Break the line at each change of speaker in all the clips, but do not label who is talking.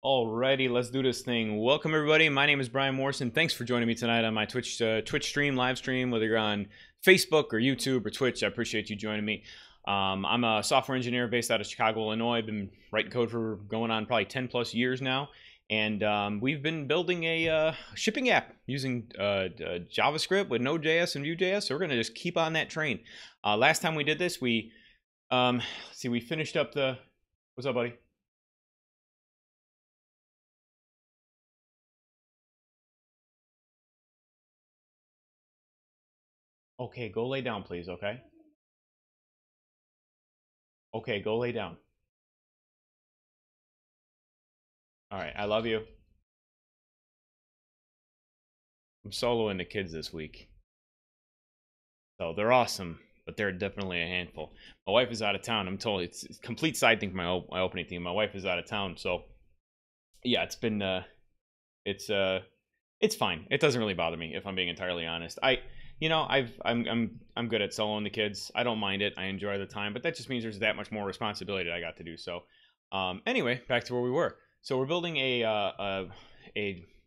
Alrighty, let's do this thing. Welcome everybody. My name is Brian Morrison. Thanks for joining me tonight on my Twitch stream, live stream, whether you're on Facebook or YouTube or Twitch. I appreciate you joining me. I'm a software engineer based out of Chicago, Illinois. I've been writing code for going on probably 10 plus years now. And we've been building a shipping app using JavaScript with NodeJS and VueJS. So we're going to just keep on that train. Last time we did this, we finished up the... What's up, buddy? Okay, go lay down, please, okay? Okay, go lay down. All right, I love you. I'm soloing the kids this week. So they're awesome, but they're definitely a handful. My wife is out of town. I'm told it's a complete side thing from my opening thing. My wife is out of town, so yeah, it's been it's fine. It doesn't really bother me if I'm being entirely honest. I'm good at soloing the kids. I don't mind it. I enjoy the time, but that just means there's that much more responsibility that I got to do. So anyway, back to where we were. So we're building a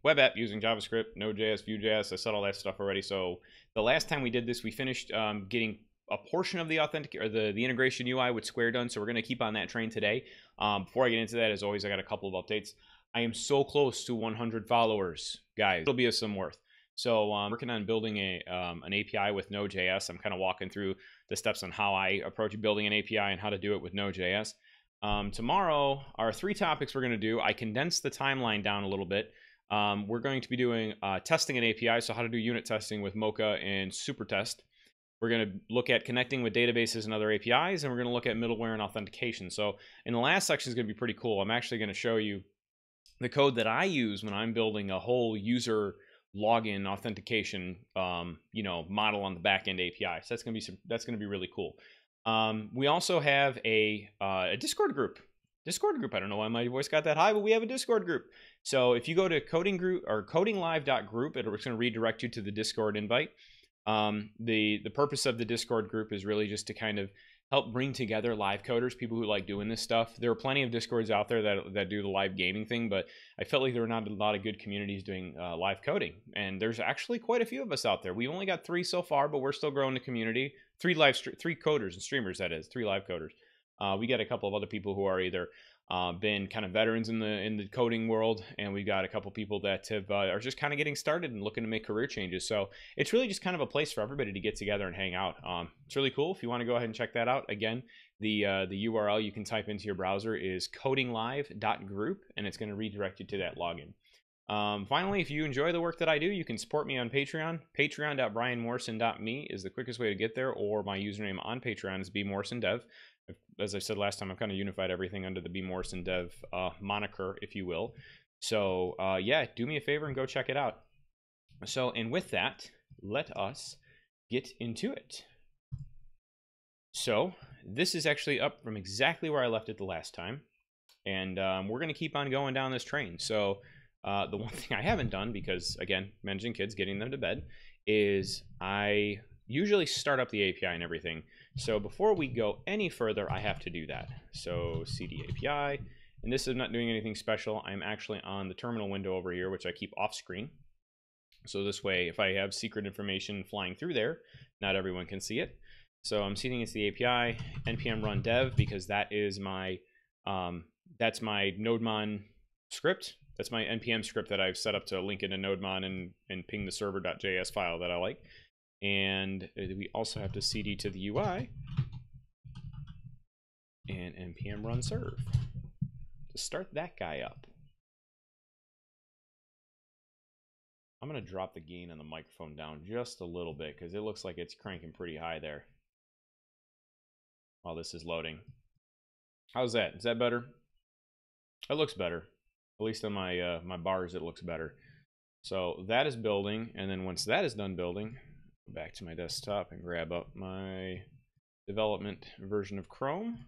web app using JavaScript, NodeJS, VueJS. I said all that stuff already. So the last time we did this, we finished getting a portion of the the integration UI with Square done. So we're going to keep on that train today. Before I get into that, as always, I got a couple of updates. I am so close to 100 followers, guys. It'll be of some worth. So I'm working on building an API with Node.js. I'm kind of walking through the steps on how I approach building an API and how to do it with Node.js. Tomorrow, our 3 topics we're going to do, I condensed the timeline down a little bit. We're going to be doing testing an API, so how to do unit testing with Mocha and Supertest. We're going to look at connecting with databases and other APIs, and we're going to look at middleware and authentication. So in the last section is going to be pretty cool. I'm actually going to show you the code that I use when I'm building a whole user login authentication, model on the backend API. So that's gonna be really cool. We also have a Discord group. I don't know why my voice got that high, but we have a Discord group. So if you go to coding group or codinglive.group, it's going to redirect you to the Discord invite. The purpose of the Discord group is really just to kind of help bring together live coders, people who like doing this stuff. There are plenty of Discords out there that do the live gaming thing, but I felt like there were not a lot of good communities doing live coding. And there's actually quite a few of us out there. We've only got 3 so far, but we're still growing the community. 3 coders and streamers, that is, 3 live coders. We got a couple of other people who are either been kind of veterans in the coding world, and we've got a couple people that are just kind of getting started and looking to make career changes. So it's really just kind of a place for everybody to get together and hang out. It's really cool. If you want to go ahead and check that out, again, the URL you can type into your browser is codinglive.group, and it's going to redirect you to that login. Finally, if you enjoy the work that I do, you can support me on Patreon. Patreon.brianmorrison.me is the quickest way to get there, or my username on Patreon is bmorrisondev. As I said last time, I've kind of unified everything under the bmorrisondev moniker, if you will. So yeah, do me a favor and go check it out. So, and with that, let us get into it. So this is actually up from exactly where I left it the last time, and we're going to keep on going down this train. So the one thing I haven't done, because again, managing kids, getting them to bed, is I usually start up the API and everything. So before we go any further, I have to do that. So cd API, and this is not doing anything special. I'm actually on the terminal window over here, which I keep off screen. So this way, if I have secret information flying through there, not everyone can see it. So I'm seeding into the API, npm run dev, because that is my, that's my nodemon script. That's my npm script that I've set up to link into nodemon and ping the server.js file that I like. And we also have to cd to the UI and npm run serve to start that guy up. I'm going to drop the gain on the microphone down just a little bit because it looks like it's cranking pretty high there while this is loading. How's that? Is that better? It looks better. At least on my my bars, it looks better. So that is building, and then once that is done building, back to my desktop and grab up my development version of Chrome.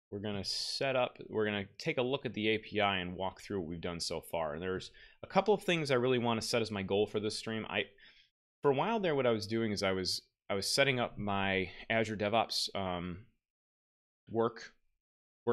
We're going to take a look at the API and walk through what we've done so far. And there's a couple of things I really want to set as my goal for this stream. For a while there, what I was doing is I was setting up my Azure DevOps work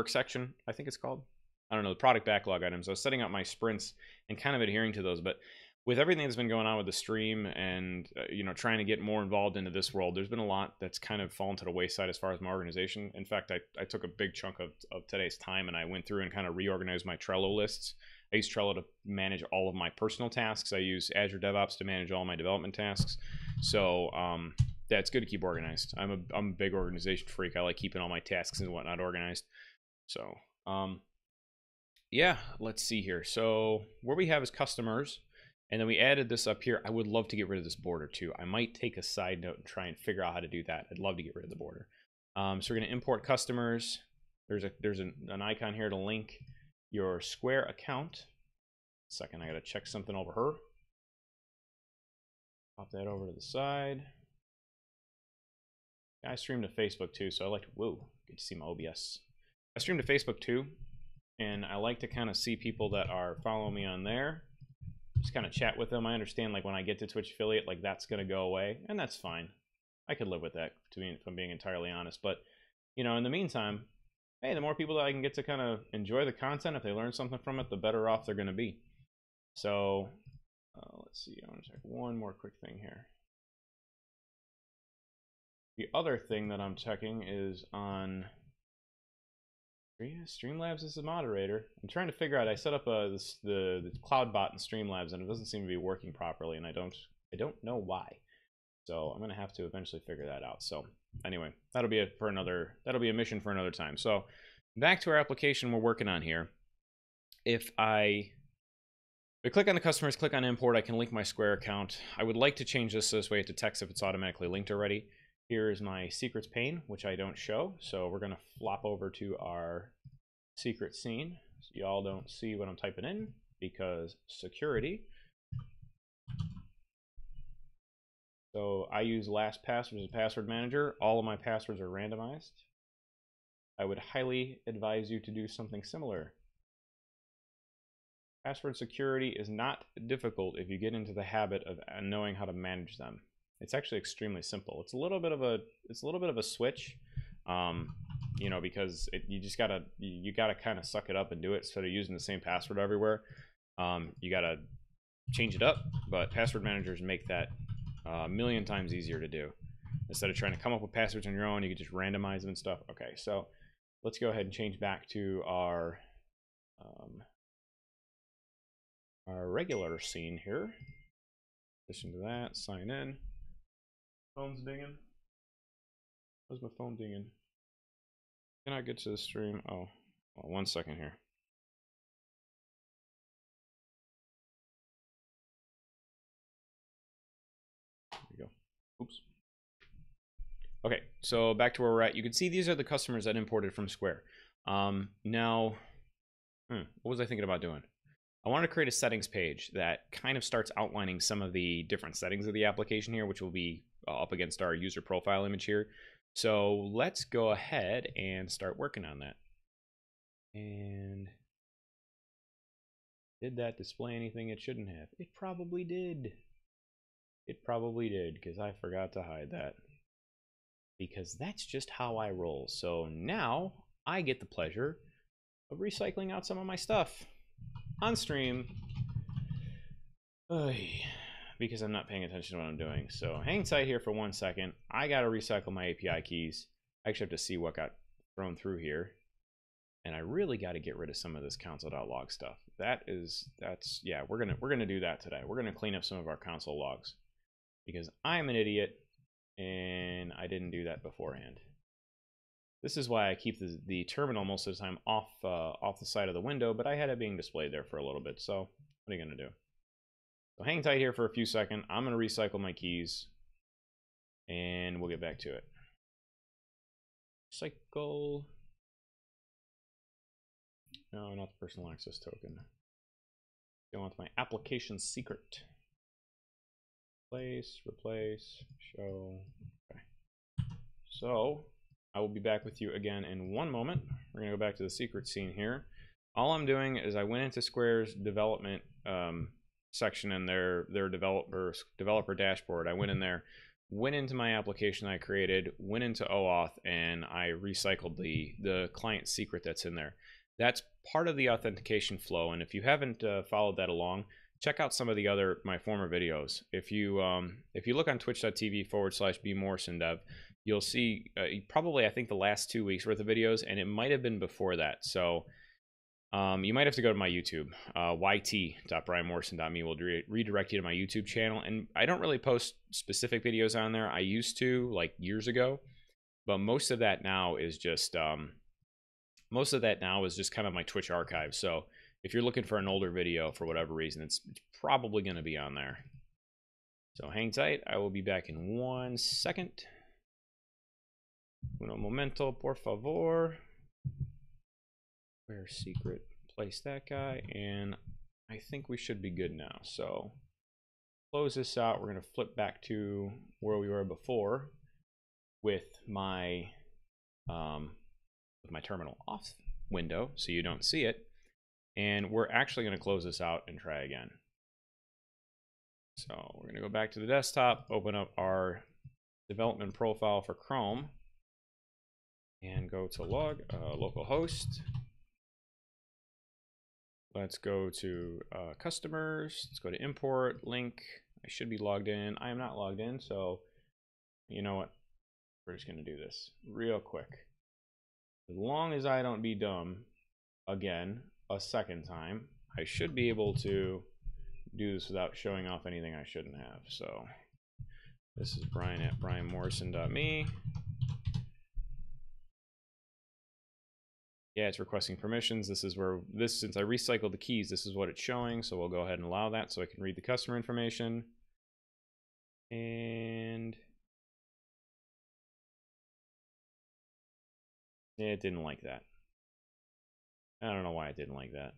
section, I think it's called. I don't know, the product backlog items. I was setting up my sprints and kind of adhering to those, but with everything that's been going on with the stream and you know, trying to get more involved into this world, there's been a lot that's kind of fallen to the wayside as far as my organization. In fact, I took a big chunk of today's time and I went through and kind of reorganized my Trello lists. I use Trello to manage all of my personal tasks. I use Azure DevOps to manage all my development tasks. So yeah, it's good to keep organized. I'm a big organization freak. I like keeping all my tasks and whatnot organized. So yeah, let's see here. So what we have is customers. And then we added this up here. I would love to get rid of this border too. I might take a side note and try and figure out how to do that. I'd love to get rid of the border. So we're going to import customers. There's an icon here to link your Square account. Second, I got to check something over her. Pop that over to the side. I stream to Facebook too, so I like to, whoa, get to see my OBS. I stream to Facebook too, and I like to kind of see people that are following me on there. Just kind of chat with them. I understand, like, when I get to Twitch affiliate, like, that's going to go away, and that's fine. I could live with that, if I'm being entirely honest. But, you know, in the meantime, hey, the more people that I can get to kind of enjoy the content, if they learn something from it, the better off they're going to be. So, let's see. I want to check one more quick thing here. The other thing that I'm checking is on Streamlabs as a moderator. I'm trying to figure out. I set up the cloud bot in Streamlabs, and it doesn't seem to be working properly, and I don't know why. So I'm gonna have to eventually figure that out. So anyway, that'll be a mission for another time. So back to our application we're working on here. If I click on the customers, click on import, I can link my Square account. I would like to change this way to text if it's automatically linked already. Here's my secrets pane, which I don't show. So we're gonna flop over to our secret scene. So y'all don't see what I'm typing in because security. So I use LastPass as a password manager. All of my passwords are randomized. I would highly advise you to do something similar. Password security is not difficult if you get into the habit of knowing how to manage them. It's actually extremely simple. It's a little bit of a switch, you know, because you gotta kind of suck it up and do it instead of using the same password everywhere. You gotta change it up, but password managers make that a million times easier to do. Instead of trying to come up with passwords on your own, you can just randomize them and stuff. Okay, so let's go ahead and change back to our regular scene here. In addition to that, sign in. Phone's dinging. Where's my phone dinging? Can I get to the stream? Oh, well, 1 second here. There we go. Oops. Okay, so back to where we're at. You can see these are the customers that imported from Square. Now, what was I thinking about doing? I wanted to create a settings page that kind of starts outlining some of the different settings of the application here, which will be up against our user profile image here. So let's go ahead and start working on that. And did that display anything it shouldn't have? It probably did. It probably did, because I forgot to hide that. Because that's just how I roll. So now I get the pleasure of recycling out some of my stuff on stream. Because I'm not paying attention to what I'm doing. So hang tight here for 1 second. I gotta recycle my API keys. I actually have to see what got thrown through here. And I really gotta get rid of some of this console.log stuff. Yeah, we're gonna do that today. We're gonna clean up some of our console logs. Because I'm an idiot and I didn't do that beforehand. This is why I keep the terminal most of the time off the side of the window, but I had it being displayed there for a little bit. So what are you gonna do? So hang tight here for a few seconds. I'm going to recycle my keys, and we'll get back to it. Cycle. No, not the personal access token. Go on to my application secret. Replace, show. Okay. So I will be back with you again in 1 moment. We're going to go back to the secret scene here. All I'm doing is I went into Square's development section in their developer dashboard. I went in there, went into my application I created, went into OAuth, and I recycled the client secret that's in there. That's part of the authentication flow, and if you haven't followed that along, check out some of the other my former videos. If you look on twitch.tv/bmorrisondev, you'll see probably I think the last 2 weeks worth of videos, and it might have been before that. So you might have to go to my YouTube. yt.brianmorrison.me will redirect you to my YouTube channel, and I don't really post specific videos on there. I used to, like years ago, but most of that now is just kind of my Twitch archive. So if you're looking for an older video for whatever reason, it's probably going to be on there. So hang tight. I will be back in 1 second. Uno momento, por favor. Where's secret? Place that guy, and I think we should be good now. So close this out. We're going to flip back to where we were before with my terminal off window, so you don't see it. And we're actually going to close this out and try again. So we're going to go back to the desktop, open up our development profile for Chrome, and go to localhost. Let's go to customers. Let's go to import link. I should be logged in. I am not logged in, so you know what? We're just going to do this real quick. As long as I don't be dumb again a second time, I should be able to do this without showing off anything I shouldn't have. So this is Brian at brianmorrison.me. Yeah, it's requesting permissions. This is where since I recycled the keys, this is what it's showing. So we'll go ahead and allow that so I can read the customer information. And it didn't like that. I don't know why it didn't like that.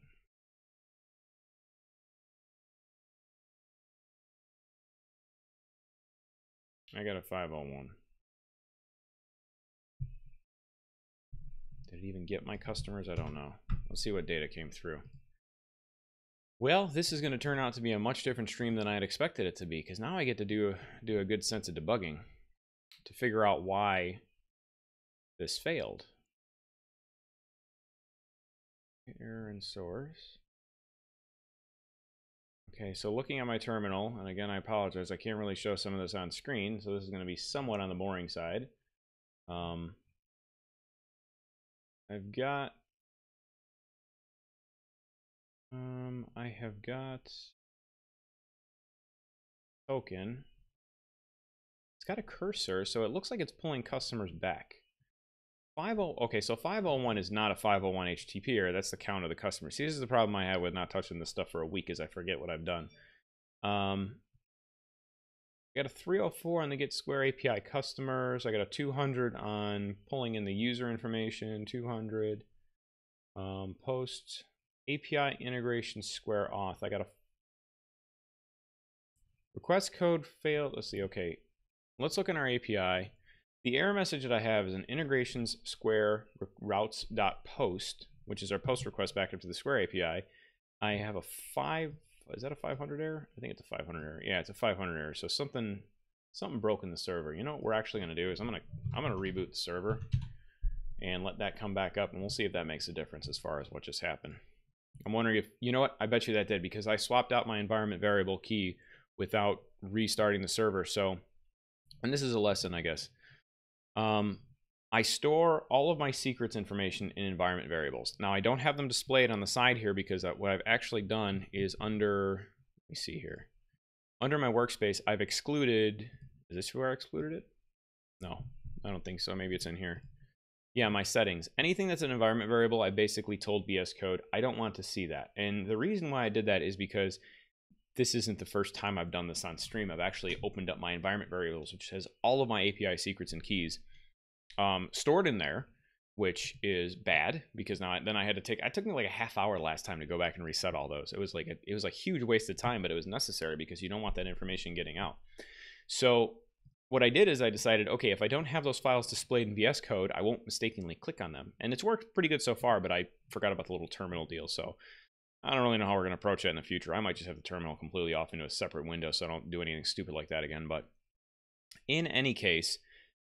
I got a 501. Did it even get my customers? I don't know. Let's see what data came through. Well, this is going to turn out to be a much different stream than I had expected it to be, because now I get to do a good sense of debugging to figure out why this failed. Error in source. Okay, so looking at my terminal, and again, I apologize, I can't really show some of this on screen, so this is going to be somewhat on the boring side. I have got token. It's got a cursor, so it looks like it's pulling customers back. Okay, so 501 is not a 501 HTTP error. That's the count of the customers. See, this is the problem I have with not touching this stuff for a week, is I forget what I've done. I got a 304 on the Get Square API customers. I got a 200 on pulling in the user information. 200 post API integration Square auth. I got a request code failed. Let's see. Okay, let's look in our API. The error message that I have is an integrations Square routes.post, which is our post request back up to the Square API. I have a is that a 500 error? I think it's a 500 error. Yeah, it's a 500 error. So something broke in the server. You know what we're actually going to do is I'm gonna reboot the server and let that come back up, and we'll see if that makes a difference as far as what just happened. I'm wondering if, you know what, I bet you that did, because I swapped out my environment variable key without restarting the server. So, and this is a lesson, I guess. I store all of my secrets information in environment variables. Now, I don't have them displayed on the side here because what I've actually done is under, let me see here. Under my workspace, I've excluded, is this where I excluded it? No, I don't think so. Maybe it's in here. Yeah, my settings. Anything that's an environment variable, I basically told VS Code, I don't want to see that. And the reason why I did that is because this isn't the first time I've done this on stream. I've actually opened up my environment variables, which has all of my API secrets and keys stored in there, which is bad because now then I had to it took me like a half hour last time to go back and reset all those. It was like a huge waste of time, but it was necessary because you don't want that information getting out. So what I did is I decided, okay, if I don't have those files displayed in VS Code, I won't mistakenly click on them. And it's worked pretty good so far, but I forgot about the little terminal deal. So I don't really know how we're going to approach that in the future. I might just have the terminal completely off into a separate window so I don't do anything stupid like that again. But in any case,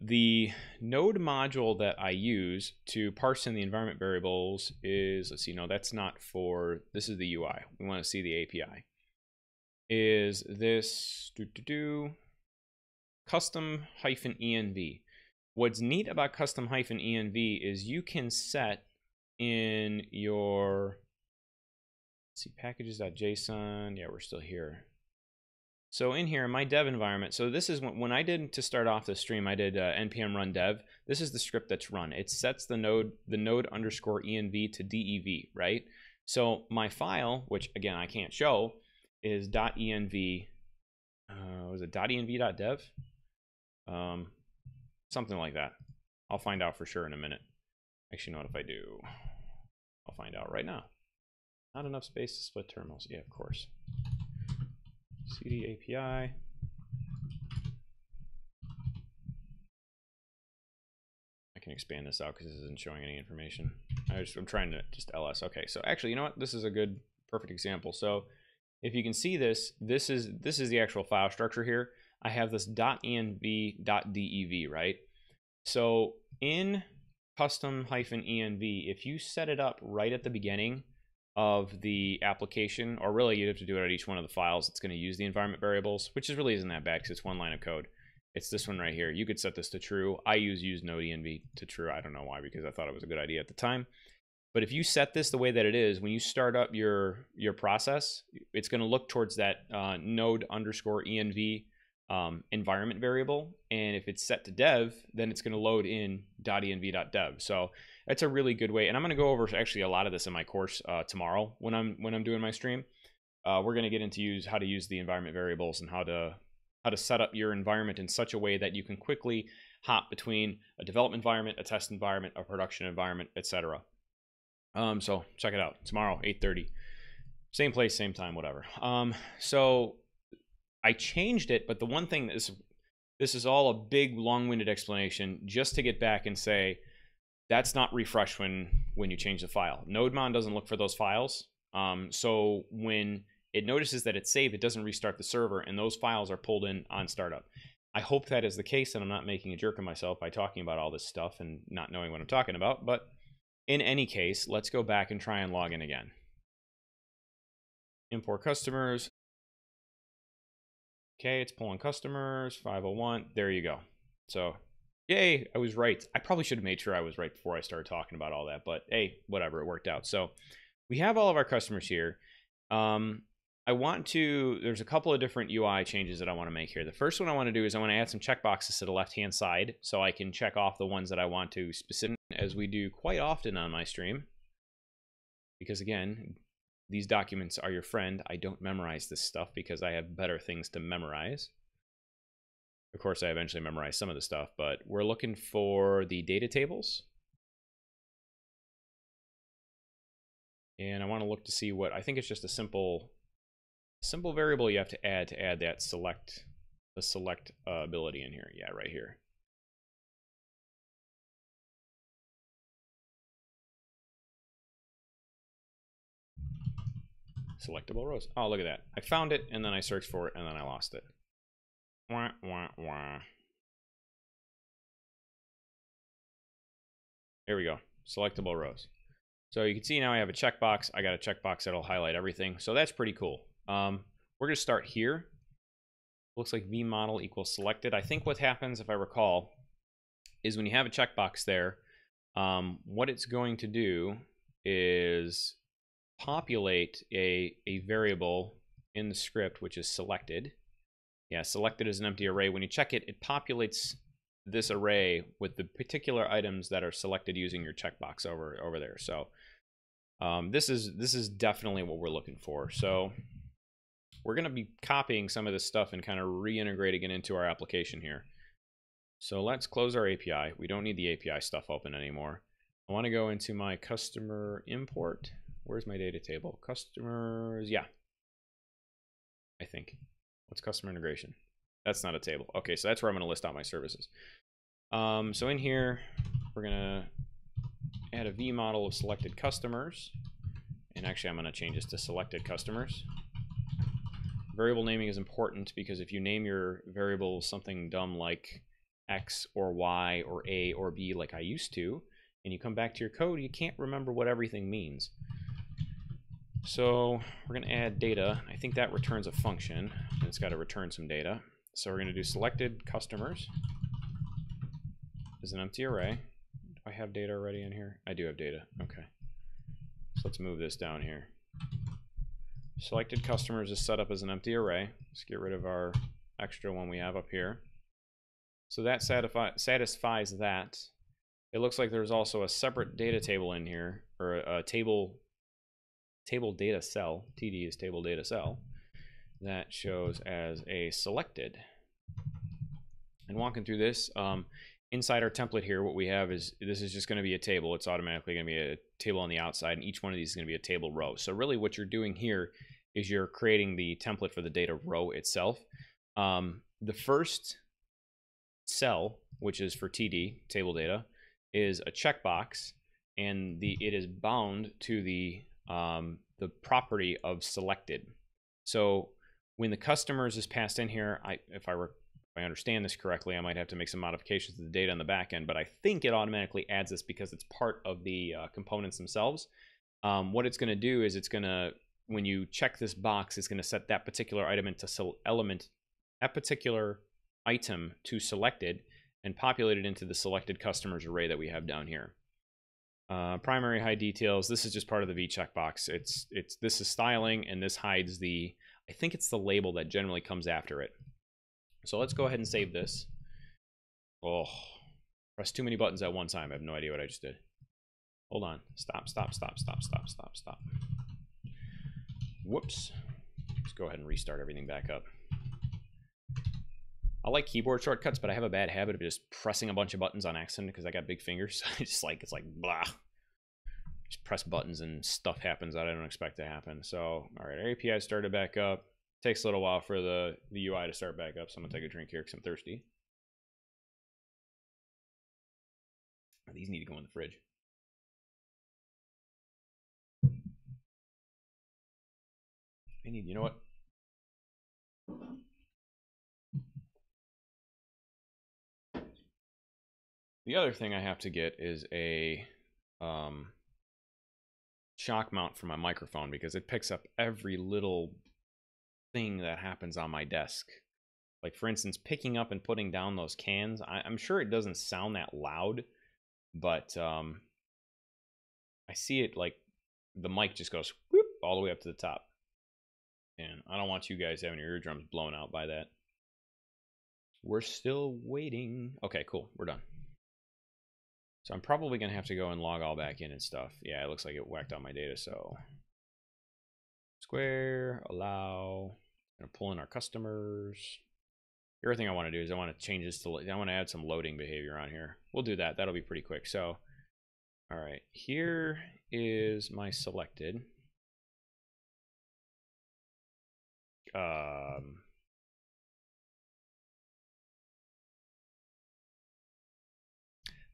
the node module that I use to parse in the environment variables is, let's see, no, that's not for, this is the UI. We want to see the API. Is this custom-env. What's neat about custom-env is you can set in your, let's see, packages.json. Yeah, we're still here. So in here, my dev environment, so this is when I did, to start off the stream, I did npm run dev. This is the script that's run. It sets the node underscore env to dev, right? So my file, which again I can't show, is .env. Was it .env.dev? Something like that. I'll find out for sure in a minute. Actually, you know what, if I do, I'll find out right now. Not enough space to split terminals. Yeah, of course. CD API. I can expand this out because this isn't showing any information. I'm trying to just ls. Okay, so actually, you know what? This is a good, perfect example. So if you can see this, this is the actual file structure here. I have this .env.dev, right? So in custom-env, if you set it up right at the beginning of the application, or really you have to do it at each one of the files it's going to use the environment variables, which is really isn't that bad because it's one line of code. It's this one right here. You could set this to true. I use NodeEnv to true. I don't know why, because I thought it was a good idea at the time. But if you set this the way that it is, when you start up your process, it's going to look towards that node underscore env environment variable. And if it's set to dev, then it's going to load in .env.dev. So that's a really good way. And I'm going to go over actually a lot of this in my course tomorrow when I'm doing my stream. We're going to get into how to use the environment variables and how to set up your environment in such a way that you can quickly hop between a development environment, a test environment, a production environment, etc. So check it out tomorrow, 8:30, same place, same time, whatever. So I changed it, but the one thing is, this is all a big long-winded explanation just to get back and say that's not refreshed when you change the file. NodeMon doesn't look for those files. So when it notices that it's saved, it doesn't restart the server, and those files are pulled in on startup. I hope that is the case, and I'm not making a jerk of myself by talking about all this stuff and not knowing what I'm talking about, but in any case, let's go back and try and log in again. Import customers. Okay, it's pulling customers, 501. There you go. So, yay, I was right. I probably should have made sure I was right before I started talking about all that, but hey, whatever, it worked out. So, we have all of our customers here. There's a couple of different UI changes that I want to make here. The first one I want to do is I want to add some checkboxes to the left-hand side so I can check off the ones that I want to specifically, as we do quite often on my stream. Because again, these documents are your friend. I don't memorize this stuff because I have better things to memorize. Of course, I eventually memorize some of the stuff, but we're looking for the data tables. And I want to look to see what, I think it's just a simple variable you have to add that select ability in here. Yeah, right here. Selectable rows. Oh, look at that. I found it, and then I searched for it, and then I lost it. Wah, wah, wah. There we go. Selectable rows. So you can see now I have a checkbox. I got a checkbox that'll highlight everything. So that's pretty cool. We're going to start here. Looks like vModel equals selected. I think what happens, if I recall, is when you have a checkbox there, what it's going to do is populate a variable in the script, which is selected. Yeah, selected is an empty array. When you check it, it populates this array with the particular items that are selected using your checkbox over there. So this is definitely what we're looking for. So we're going to be copying some of this stuff and kind of reintegrating it into our application here. So let's close our API. We don't need the API stuff open anymore. I want to go into my customer import. Where's my data table? Customers, yeah. I think. What's customer integration? That's not a table. Okay, so that's where I'm going to list out my services. So in here, we're going to add a vModel of selected customers. And actually, I'm going to change this to selected customers. Variable naming is important because if you name your variable something dumb like X or Y or A or B like I used to, and you come back to your code, you can't remember what everything means. So we're going to add data. I think that returns a function, and it's got to return some data. So we're going to do selected customers as an empty array. Do I have data already in here? I do have data. Okay. So let's move this down here. Selected customers is set up as an empty array. Let's get rid of our extra one we have up here. So that satisfies that. It looks like there's also a separate data table in here, or a table data cell. TD is table data cell. That shows as a selected. And walking through this, inside our template here, what we have is, this is just going to be a table. It's automatically going to be a table on the outside, and each one of these is going to be a table row. So really what you're doing here is you're creating the template for the data row itself. The first cell, which is for TD, table data, is a checkbox, and it is bound to the property of selected. So when the customers is passed in here, if I understand this correctly, I might have to make some modifications to the data on the back end, but I think it automatically adds this because it's part of the components themselves. What it's going to do is it's going to, when you check this box, it's going to set that particular item into that particular item to selected and populate it into the selected customers array that we have down here. Primary hide details. This is just part of the V checkbox. This is styling, and this hides I think it's the label that generally comes after it. So let's go ahead and save this. Oh, press too many buttons at one time. I have no idea what I just did. Hold on. Stop. Whoops. Let's go ahead and restart everything back up. I like keyboard shortcuts, but I have a bad habit of just pressing a bunch of buttons on accident because I got big fingers. It's like blah. Just press buttons and stuff happens that I don't expect to happen. So, all right, our API started back up. Takes a little while for the UI to start back up, so I'm gonna take a drink here because I'm thirsty. These need to go in the fridge. You know what? The other thing I have to get is a shock mount for my microphone because it picks up every little thing that happens on my desk. Like, for instance, picking up and putting down those cans. I'm sure it doesn't sound that loud, but I see it, like, the mic just goes whoop all the way up to the top. And I don't want you guys having your eardrums blown out by that. We're still waiting. Okay, cool. We're done. So I'm probably going to have to go and log all back in and stuff. Yeah, it looks like it whacked out my data. So square, allow, going to pull in our customers. The other thing I want to do is I want to change this to, I want to add some loading behavior on here. We'll do that. That'll be pretty quick. So, all right, here is my selected.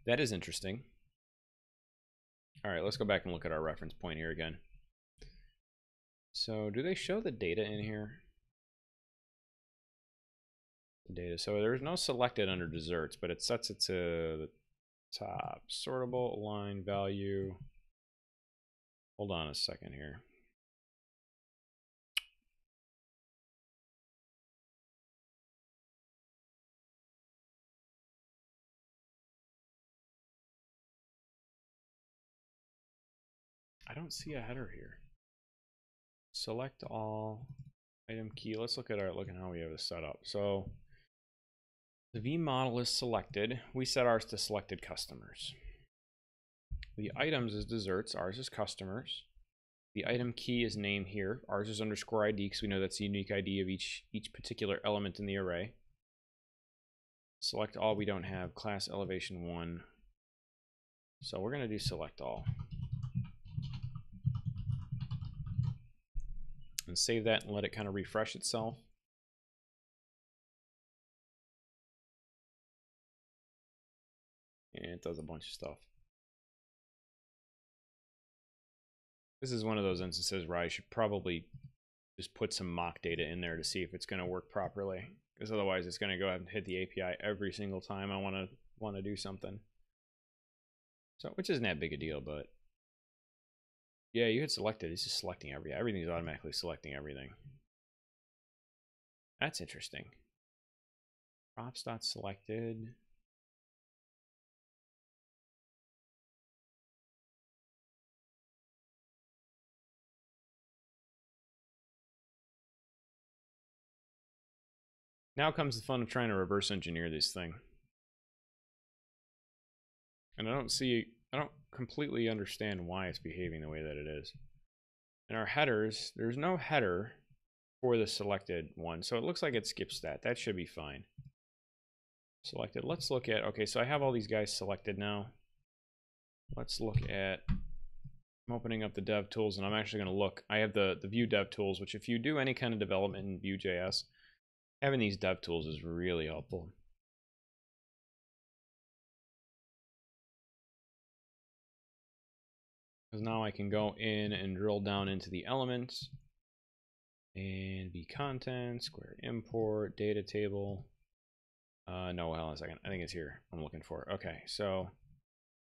That is interesting. All right, let's go back and look at our reference point here again. So do they show the data in here? The data. So there's no selected under desserts, but it sets it to the top. Sortable, align, value. Hold on a second here. I don't see a header here. Select all, item key. Let's look at how we have this set up. So the V model is selected. We set ours to selected customers. The items is desserts. Ours is customers. The item key is name here. Ours is underscore ID because we know that's the unique ID of each particular element in the array. Select all. We don't have class elevation 1. So we're going to do select all. And save that and let it kind of refresh itself. And it does a bunch of stuff. This is one of those instances where I should probably just put some mock data in there to see if it's going to work properly. because otherwise it's going to go ahead and hit the API every single time I want to do something. So, which isn't that big a deal, but yeah, you hit selected. It's just selecting everything's automatically selecting everything. That's interesting. Props.selected. Now comes the fun of trying to reverse engineer this thing. And I don't completely understand why it's behaving the way that it is. In our headers, there's no header for the selected one, so it looks like it skips that. That should be fine. Selected. Let's look at, okay, so I have all these guys selected now. Let's look at, I'm opening up the dev tools, and I'm actually going to look. I have the Vue dev tools, which if you do any kind of development in VueJS, having these dev tools is really helpful. Because now I can go in and drill down into the elements and be content, square import, data table. No, hold on a second. I think it's here. I'm looking for it. Okay, so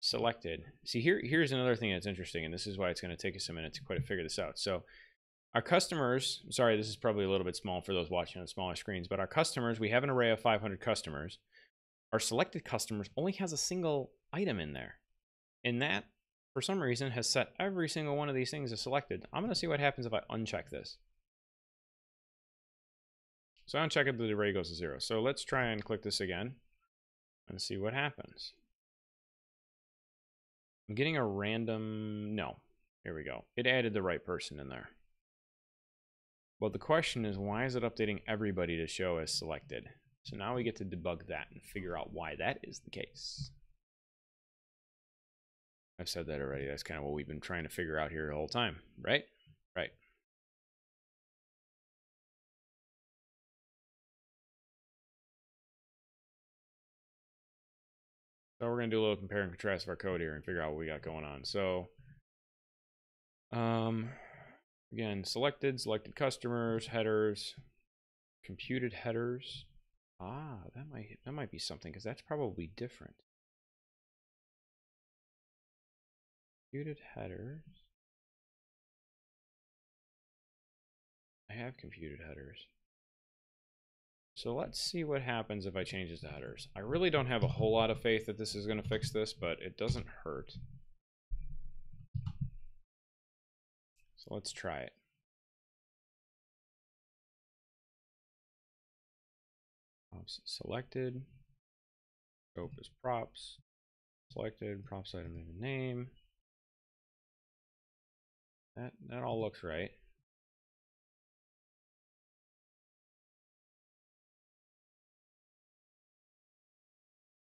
selected. See, here's another thing that's interesting, and this is why it's going to take us a minute to quite figure this out. So our customers, sorry, this is probably a little bit small for those watching on smaller screens, but our customers, we have an array of 500 customers. Our selected customers only has a single item in there. And that, for some reason, has set every single one of these things as selected. I'm going to see what happens if I uncheck this. So I uncheck it, the array goes to 0. So let's try and click this again and see what happens. I'm getting a random, no, here we go. It added the right person in there. Well, the question is, why is it updating everybody to show as selected? So now we get to debug that and figure out why that is the case. I've said that already. That's kind of what we've been trying to figure out here the whole time, right? Right. So we're going to do a little compare and contrast of our code here and figure out what we got going on. So, again, selected customers, headers, computed headers. Ah, that might be something, because that's probably different. Computed headers. I have computed headers. So let's see what happens if I change this to headers. I really don't have a whole lot of faith that this is going to fix this, but it doesn't hurt. So let's try it. Props selected. Scope is props. Selected. Props item name. That all looks right.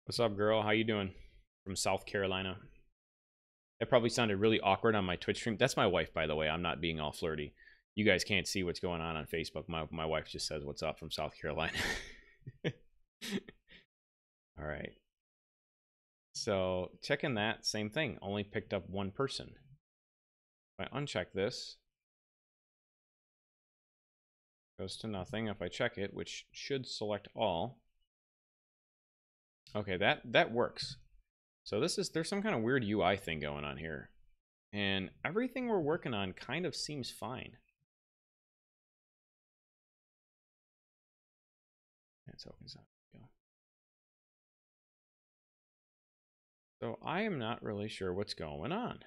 What's up, girl? How you doing? From South Carolina. That probably sounded really awkward on my Twitch stream. That's my wife, by the way. I'm not being all flirty. You guys can't see what's going on Facebook. My wife just says, "What's up?" from South Carolina. All right. So checking that, same thing. Only picked up one person. If I uncheck this, goes to nothing. If I check it, which should select all. Okay, that works. So there's some kind of weird UI thing going on here. And everything we're working on kind of seems fine. That's opens up. So I am not really sure what's going on.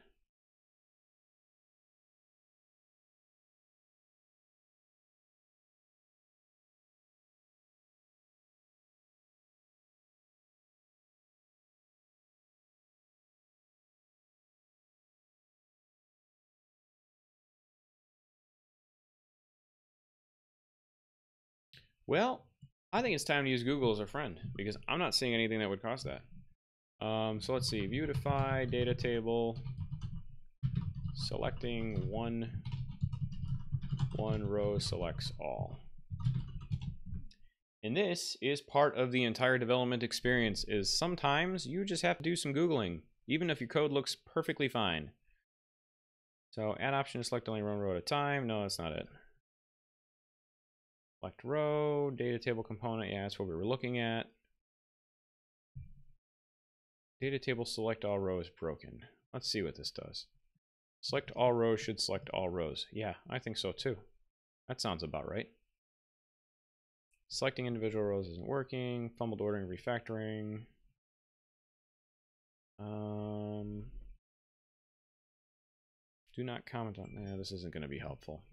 Well, I think it's time to use Google as a friend, because I'm not seeing anything that would cause that. So let's see, Vuetify, data table, selecting one row selects all. And this is part of the entire development experience, is sometimes you just have to do some Googling, even if your code looks perfectly fine. So add option to select only one row at a time. No, that's not it. Select row, data table component. Yeah, that's what we were looking at. Data table select all rows broken. Let's see what this does. Select all rows should select all rows. Yeah, I think so too. That sounds about right. Selecting individual rows isn't working. Fumbled ordering, refactoring. Do not comment on. Yeah, this isn't going to be helpful.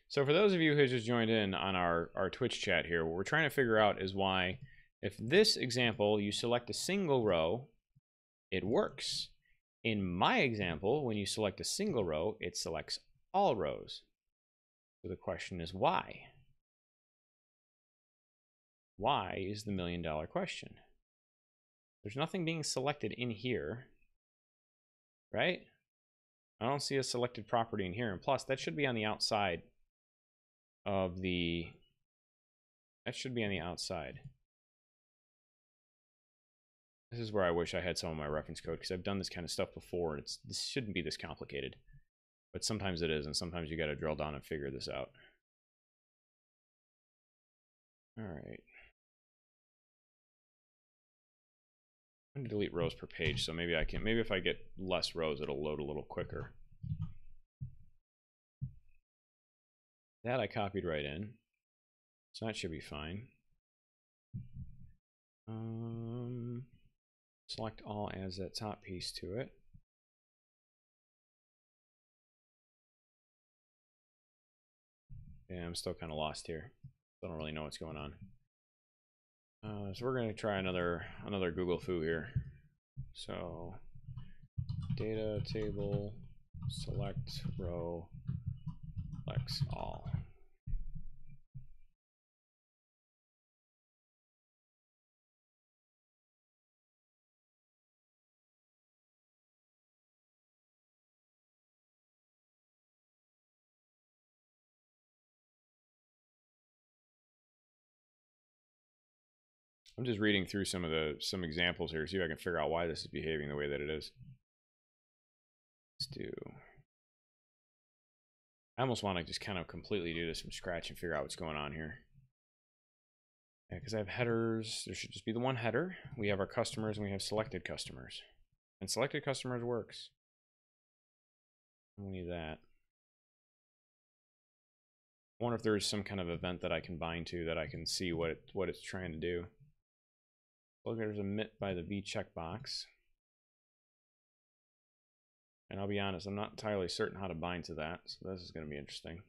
So for those of you who just joined in on our Twitch chat here, what we're trying to figure out is why, if this example, you select a single row, it works. In my example, when you select a single row, it selects all rows. So the question is why? Why is the million-dollar question? There's nothing being selected in here, right? I don't see a selected property in here. And plus, that should be on the outside of the... That should be on the outside. This is where I wish I had some of my reference code, because I've done this kind of stuff before, and this shouldn't be this complicated. But sometimes it is, and sometimes you got to drill down and figure this out. All right. I'm going to delete rows per page, so maybe I can, maybe if I get less rows, it'll load a little quicker. That I copied right in, so that should be fine. Select all adds that top piece to it. Yeah, I'm still kind of lost here. I don't really know what's going on. So we're going to try another Google foo here. So data table select row selects all. I'm just reading through some examples here to see if I can figure out why this is behaving the way that it is. Let's do. I almost want to just kind of completely do this from scratch and figure out what's going on here. Yeah, because I have headers. There should just be the one header. We have our customers and we have selected customers. And selected customers works. Only that. I wonder if there's some kind of event that I can bind to that I can see what it's trying to do. Look, there's a emit by the v checkbox. And I'll be honest, I'm not entirely certain how to bind to that, so this is going to be interesting.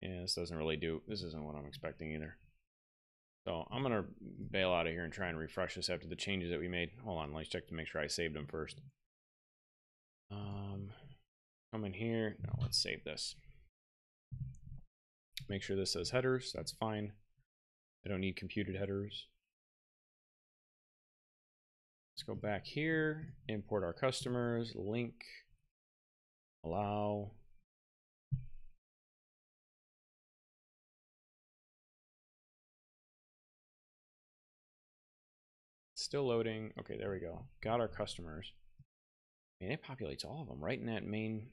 Yeah, this isn't what I'm expecting either. So I'm going to bail out of here and try and refresh this after the changes that we made. Hold on, let's check to make sure I saved them first. Come in here. No, let's save this. Make sure this says headers. That's fine. I don't need computed headers. Let's go back here, import our customers, link, allow. Still loading. Okay, there we go. Got our customers. And it populates all of them right in that main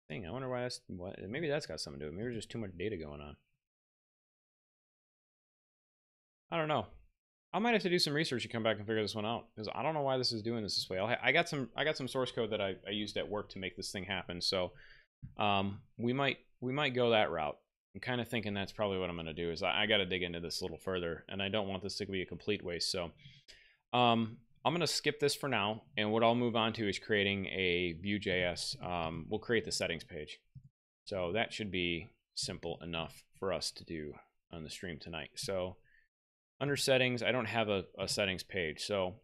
thing. I wonder why that's what. Maybe that's got something to do with it. Maybe there's just too much data going on. I don't know. I might have to do some research and come back and figure this one out, because I don't know why this is doing this way. I got some source code that I used at work to make this thing happen. So we might go that route. I'm kind of thinking that's probably what I'm going to do. Is I got to dig into this a little further, and I don't want this to be a complete waste. So I'm going to skip this for now, and what I'll move on to is creating a VueJS. We'll create the settings page. So that should be simple enough for us to do on the stream tonight. So under settings, I don't have a settings page. So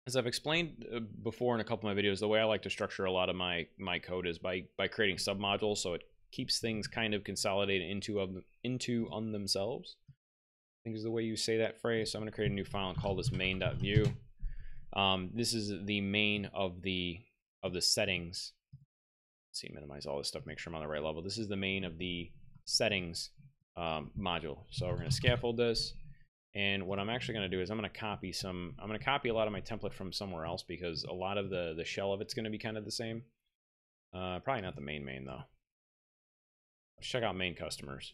as I've explained before in a couple of my videos, the way I like to structure a lot of my code is by creating submodules. So it keeps things kind of consolidated into on themselves, I think is the way you say that phrase. So I'm going to create a new file and call this main.vue. This is the main of the settings. Let's see, minimize all this stuff, make sure I'm on the right level. This is the main of the settings module. So we're going to scaffold this. And what I'm actually going to do is I'm going to copy a lot of my template from somewhere else, because a lot of the shell of it's going to be kind of the same. Probably not the main though. Let's check out main customers.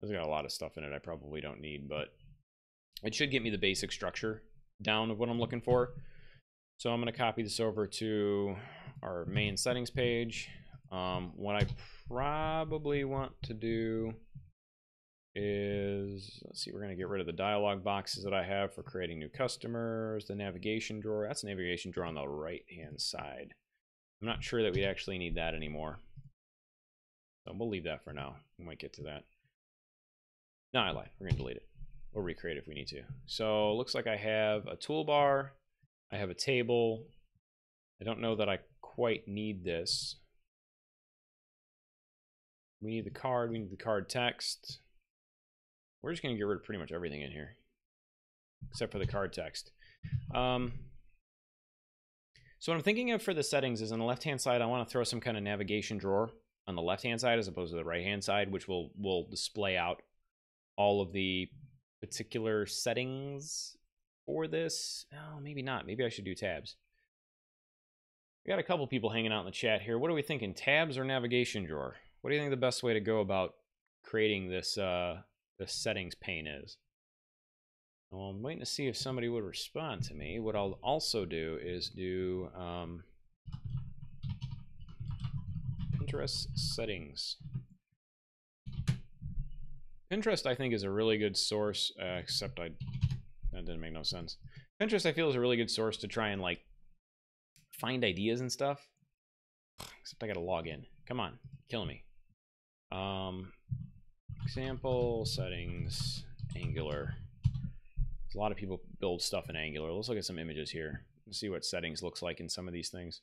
It's got a lot of stuff in it I probably don't need, but it should get me the basic structure down of what I'm looking for. So I'm going to copy this over to our main settings page. What I probably want to do is, let's see, we're going to get rid of the dialog boxes that I have for creating new customers, the navigation drawer. That's a navigation drawer on the right hand side. I'm not sure that we actually need that anymore, so we'll leave that for now. We might get to that. No, I lied. We're going to delete it. We'll recreate it if we need to. So it looks like I have a toolbar. I have a table. I don't know that I quite need this. We need the card. We need the card text. We're just going to get rid of pretty much everything in here, except for the card text. So what I'm thinking of for the settings is on the left-hand side, I want to throw some kind of navigation drawer on the left-hand side as opposed to the right-hand side, which will display out all of the particular settings for this. Oh, maybe not. Maybe I should do tabs. We got a couple people hanging out in the chat here. What are we thinking, tabs or navigation drawer? What do you think the best way to go about creating this this settings pane is? Well, I'm waiting to see if somebody would respond to me. What I'll also do is do Pinterest settings. Pinterest, I think, is a really good source, except that didn't make no sense. Pinterest, I feel, is a really good source to try and, like, find ideas and stuff. Except I gotta log in. Come on, killing me. Example, settings, Angular. A lot of people build stuff in Angular. Let's look at some images here. Let's see what settings looks like in some of these things.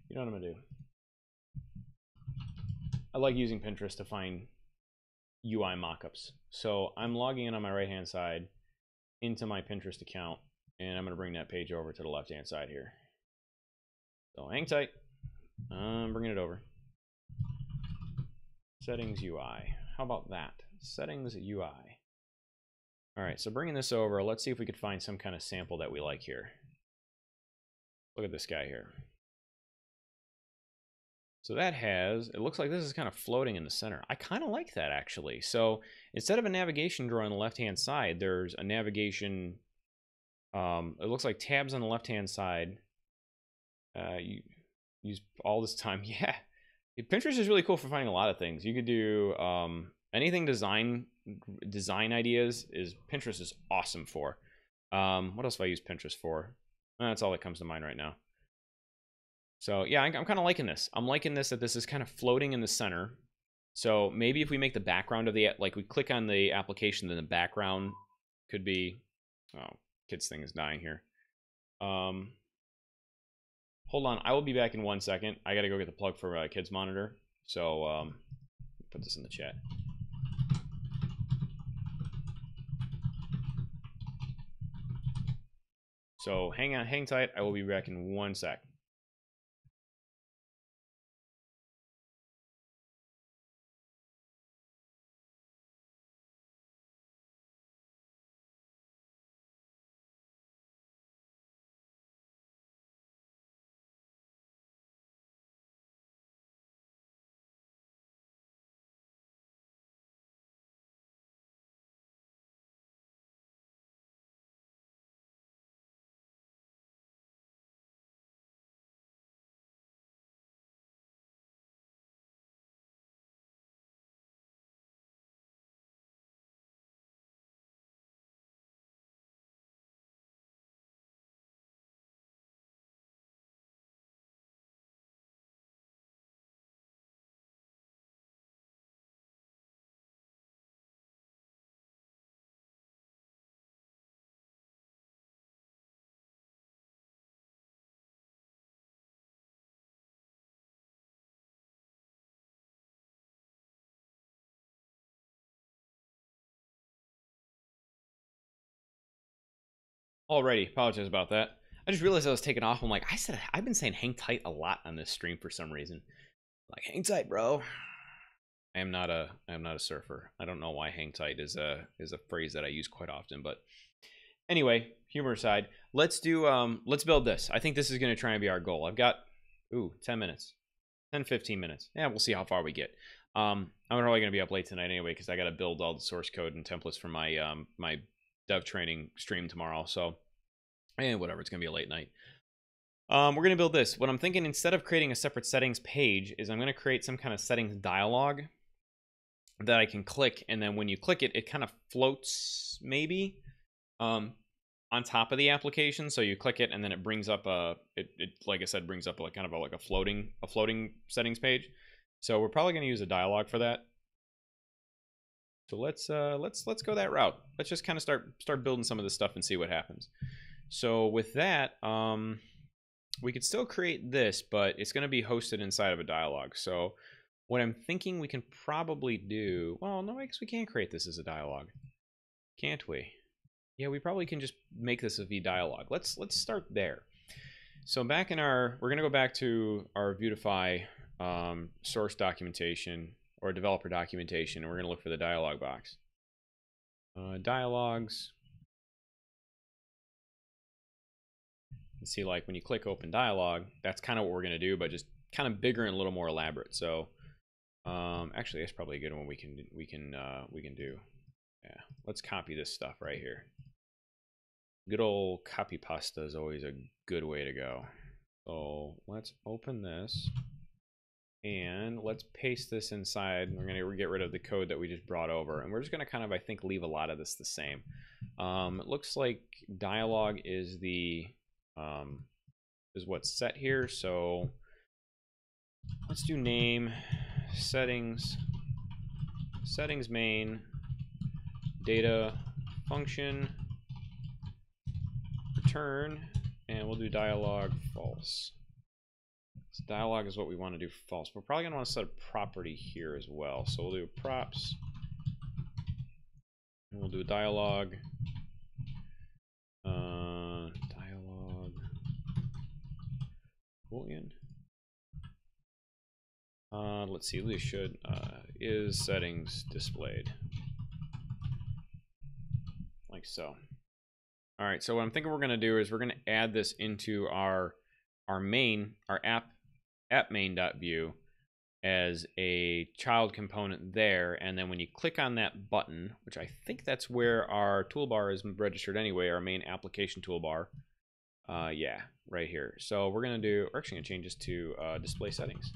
You know what I'm gonna do? I like using Pinterest to find UI mockups. So I'm logging in on my right-hand side into my Pinterest account, and I'm gonna bring that page over to the left-hand side here. So hang tight. I'm bringing it over. Settings UI. How about that? Settings UI. All right, so bringing this over, let's see if we could find some kind of sample that we like here. Look at this guy here. So that has, it looks like this is kind of floating in the center. I kind of like that, actually. So instead of a navigation drawer on the left-hand side, there's a navigation, it looks like tabs on the left-hand side. You use all this time. Yeah, Pinterest is really cool for finding a lot of things. You could do anything design ideas. Pinterest is awesome for. What else have I used Pinterest for? That's all that comes to mind right now. So yeah, I'm kind of liking this. I'm liking this, that this is kind of floating in the center. So maybe if we make the background of the, like we click on the application, then the background could be, oh, kid's thing is dying here. Hold on, I will be back in 1 second. I gotta go get the plug for kids monitor. So put this in the chat. So hang tight. I will be back in 1 sec. Alrighty, apologize about that. I just realized I was taking off. I'm like, I've been saying hang tight a lot on this stream for some reason. Like, hang tight, bro. I am not a surfer. I don't know why hang tight is a phrase that I use quite often, but anyway, humor aside, let's build this. I think this is gonna try and be our goal. I've got 10 minutes. 10-15 minutes. Yeah, we'll see how far we get. I'm probably gonna be up late tonight anyway, because I gotta build all the source code and templates for my my dev training stream tomorrow. So whatever, it's gonna be a late night. We're gonna build this. What I'm thinking, instead of creating a separate settings page, is I'm gonna create some kind of settings dialog that I can click, and then when you click it, it kind of floats maybe on top of the application. So you click it, and then it brings up it like I said, brings up like kind of like a floating settings page. So we're probably gonna use a dialog for that. So let's go that route. Let's just kind of start building some of this stuff and see what happens. So with that, we could still create this, but it's going to be hosted inside of a dialog. So what I'm thinking we can probably do, well, no, I guess we can't create this as a dialog, can't we? Yeah, we probably can just make this a vDialog. Let's start there. So back in we're going to go back to our Vuetify source documentation or developer documentation, and we're going to look for the dialog box. Dialogs. You see, like when you click open dialog, that's kind of what we're going to do, but just kind of bigger and a little more elaborate. So actually, that's probably a good one we can do. Yeah, let's copy this stuff right here. Good old copy pasta is always a good way to go. So let's open this and let's paste this inside. We're going to get rid of the code that we just brought over, and we're just going to kind of, I think, leave a lot of this the same. It looks like dialog is what's set here. So let's do name, settings main, data function, return, and we'll do dialog false. So dialog is what we want to do false. We're probably going to want to set a property here as well. So we'll do props, and we'll do a dialog. Dialog boolean. Let's see, we should is settings displayed, like so. All right, so what I'm thinking we're going to do is we're going to add this into our main, our app main.vue as a child component there, and then when you click on that button, which I think that's where our toolbar is registered anyway, our main application toolbar. Yeah, right here. So we're actually going to change this to display settings.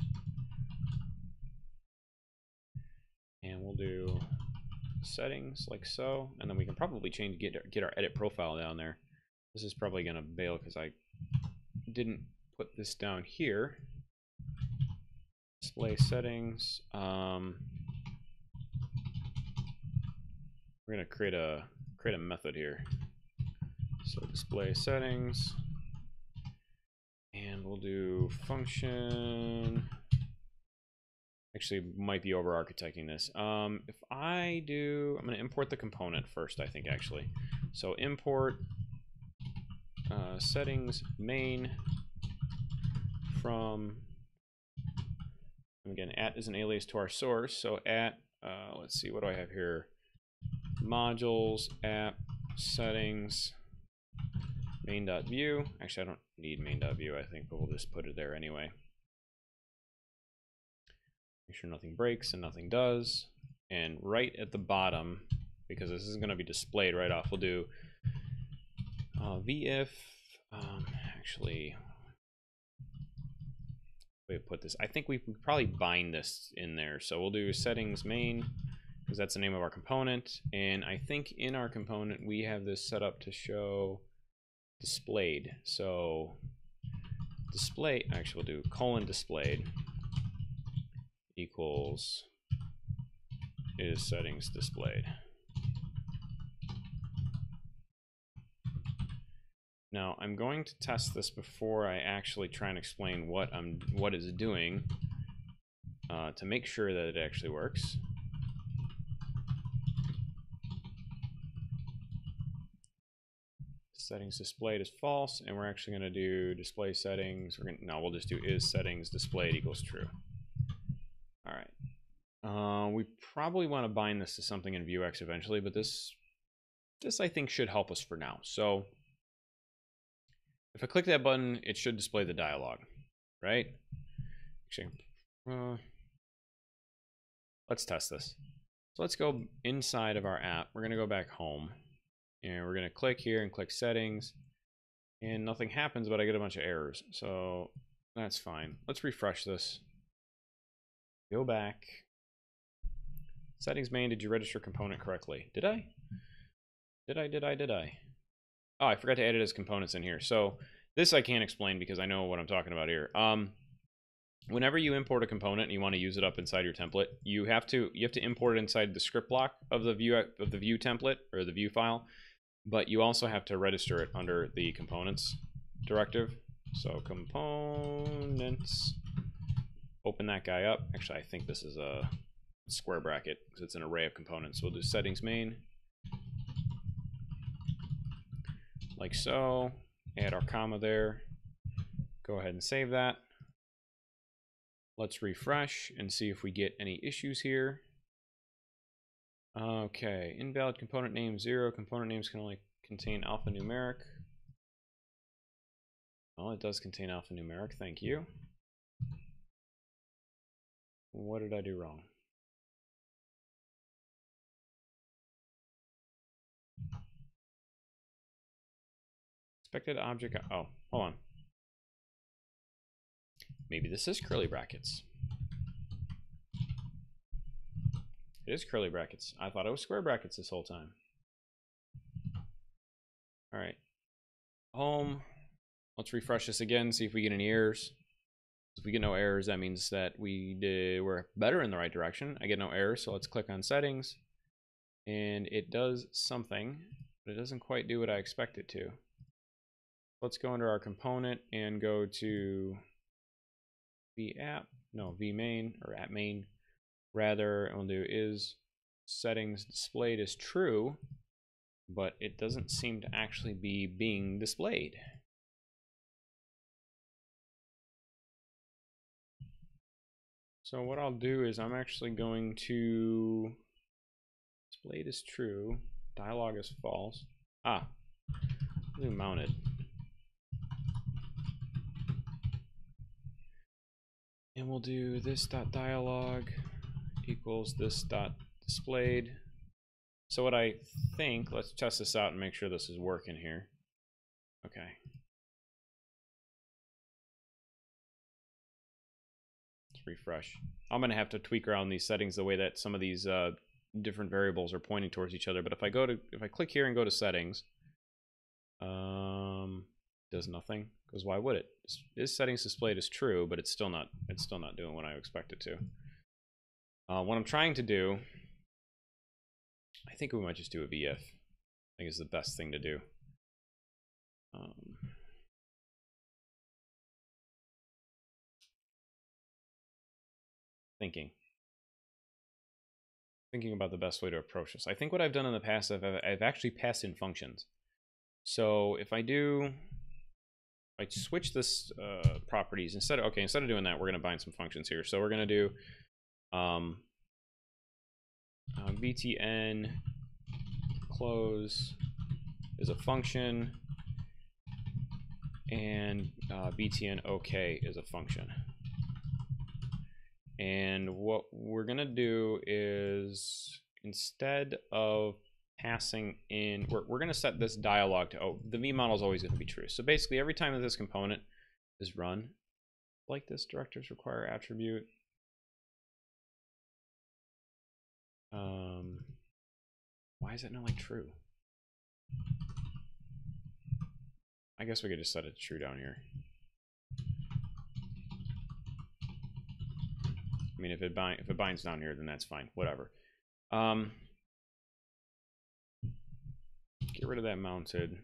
And we'll do settings like so, and then we can probably get our edit profile down there. This is probably going to bail because I didn't put this down here. Display settings. We're going to create a method here. So display settings, and we'll do function. Actually, might be over architecting this. If I'm going to import the component first, I think, actually. So import settings main from, again, @ is an alias to our source. So let's see, what do I have here? Modules, app, settings, main.vue. Actually, I don't need main.vue, I think, but we'll just put it there anyway. Make sure nothing breaks and nothing does. And right at the bottom, because this is going to be displayed right off, we'll do vif. Actually, we put this. I think we can probably bind this in there. So we'll do settings main, because that's the name of our component. And I think in our component we have this set up to show displayed. So display. Actually, we'll do : displayed equals is settings displayed. Now I'm going to test this before I actually try and explain what it's doing to make sure that it actually works. settings displayed is false, and we're actually going to do display settings. We'll just do is settings displayed equals true. All right. We probably want to bind this to something in Vuex eventually, but this I think should help us for now. So if I click that button, it should display the dialog, right? Actually, let's test this. So let's go inside of our app. We're going to go back home, and we're going to click here and click settings, and nothing happens, but I get a bunch of errors. So that's fine. Let's refresh this. Go back. Settings main, did you register component correctly? Did I? Did I? Oh, I forgot to edit his components in here. So this I can't explain because I know what I'm talking about here. Whenever you import a component and you want to use it up inside your template, you have to import it inside the script block of the Vue template or the Vue file, but you also have to register it under the components directive. So components, open that guy up. Actually, I think this is a square bracket because it's an array of components. So we'll do settings main, like so. Add our comma there. Go ahead and save that. Let's refresh and see if we get any issues here. Okay, invalid component name 0. Component names can only contain alphanumeric. Well, it does contain alphanumeric, thank you. What did I do wrong? Expected object, oh, hold on. Maybe this is curly brackets. It is curly brackets. I thought it was square brackets this whole time. All right, home. Let's refresh this again, see if we get any errors. If we get no errors, that means that we're better in the right direction. I get no errors, so let's click on settings. And it does something, but it doesn't quite do what I expect it to. Let's go under our component and go to vmain or app main rather, and we'll do is settings displayed as true, but it doesn't seem to actually be being displayed. So what I'll do is I'm actually going to displayed as true, dialog is false. Do mounted. And we'll do this.dialog equals this.displayed. So what I think, let's test this out and make sure this is working here. Okay. Let's refresh. I'm going to have to tweak around these settings the way that some of these different variables are pointing towards each other. But if I click here and go to settings, does nothing, because why would it? Is settings displayed as true, but it's still not doing what I expect it to. What I'm trying to do, I think we might just do a VF. I think it's the best thing to do. Thinking about the best way to approach this. I think what I've done in the past, I've actually passed in functions. So if I switch this properties instead of doing that, we're going to bind some functions here. So we're going to do btn close is a function, and btn OK is a function. And what we're going to do is, instead of passing in, we're going to set this dialog to, the V model is always going to be true. So basically every time that this component is run, like this directives require attribute, why is it not like true? I guess we could just set it to true down here. I mean, if it binds down here, then that's fine, whatever. Get rid of that mounted.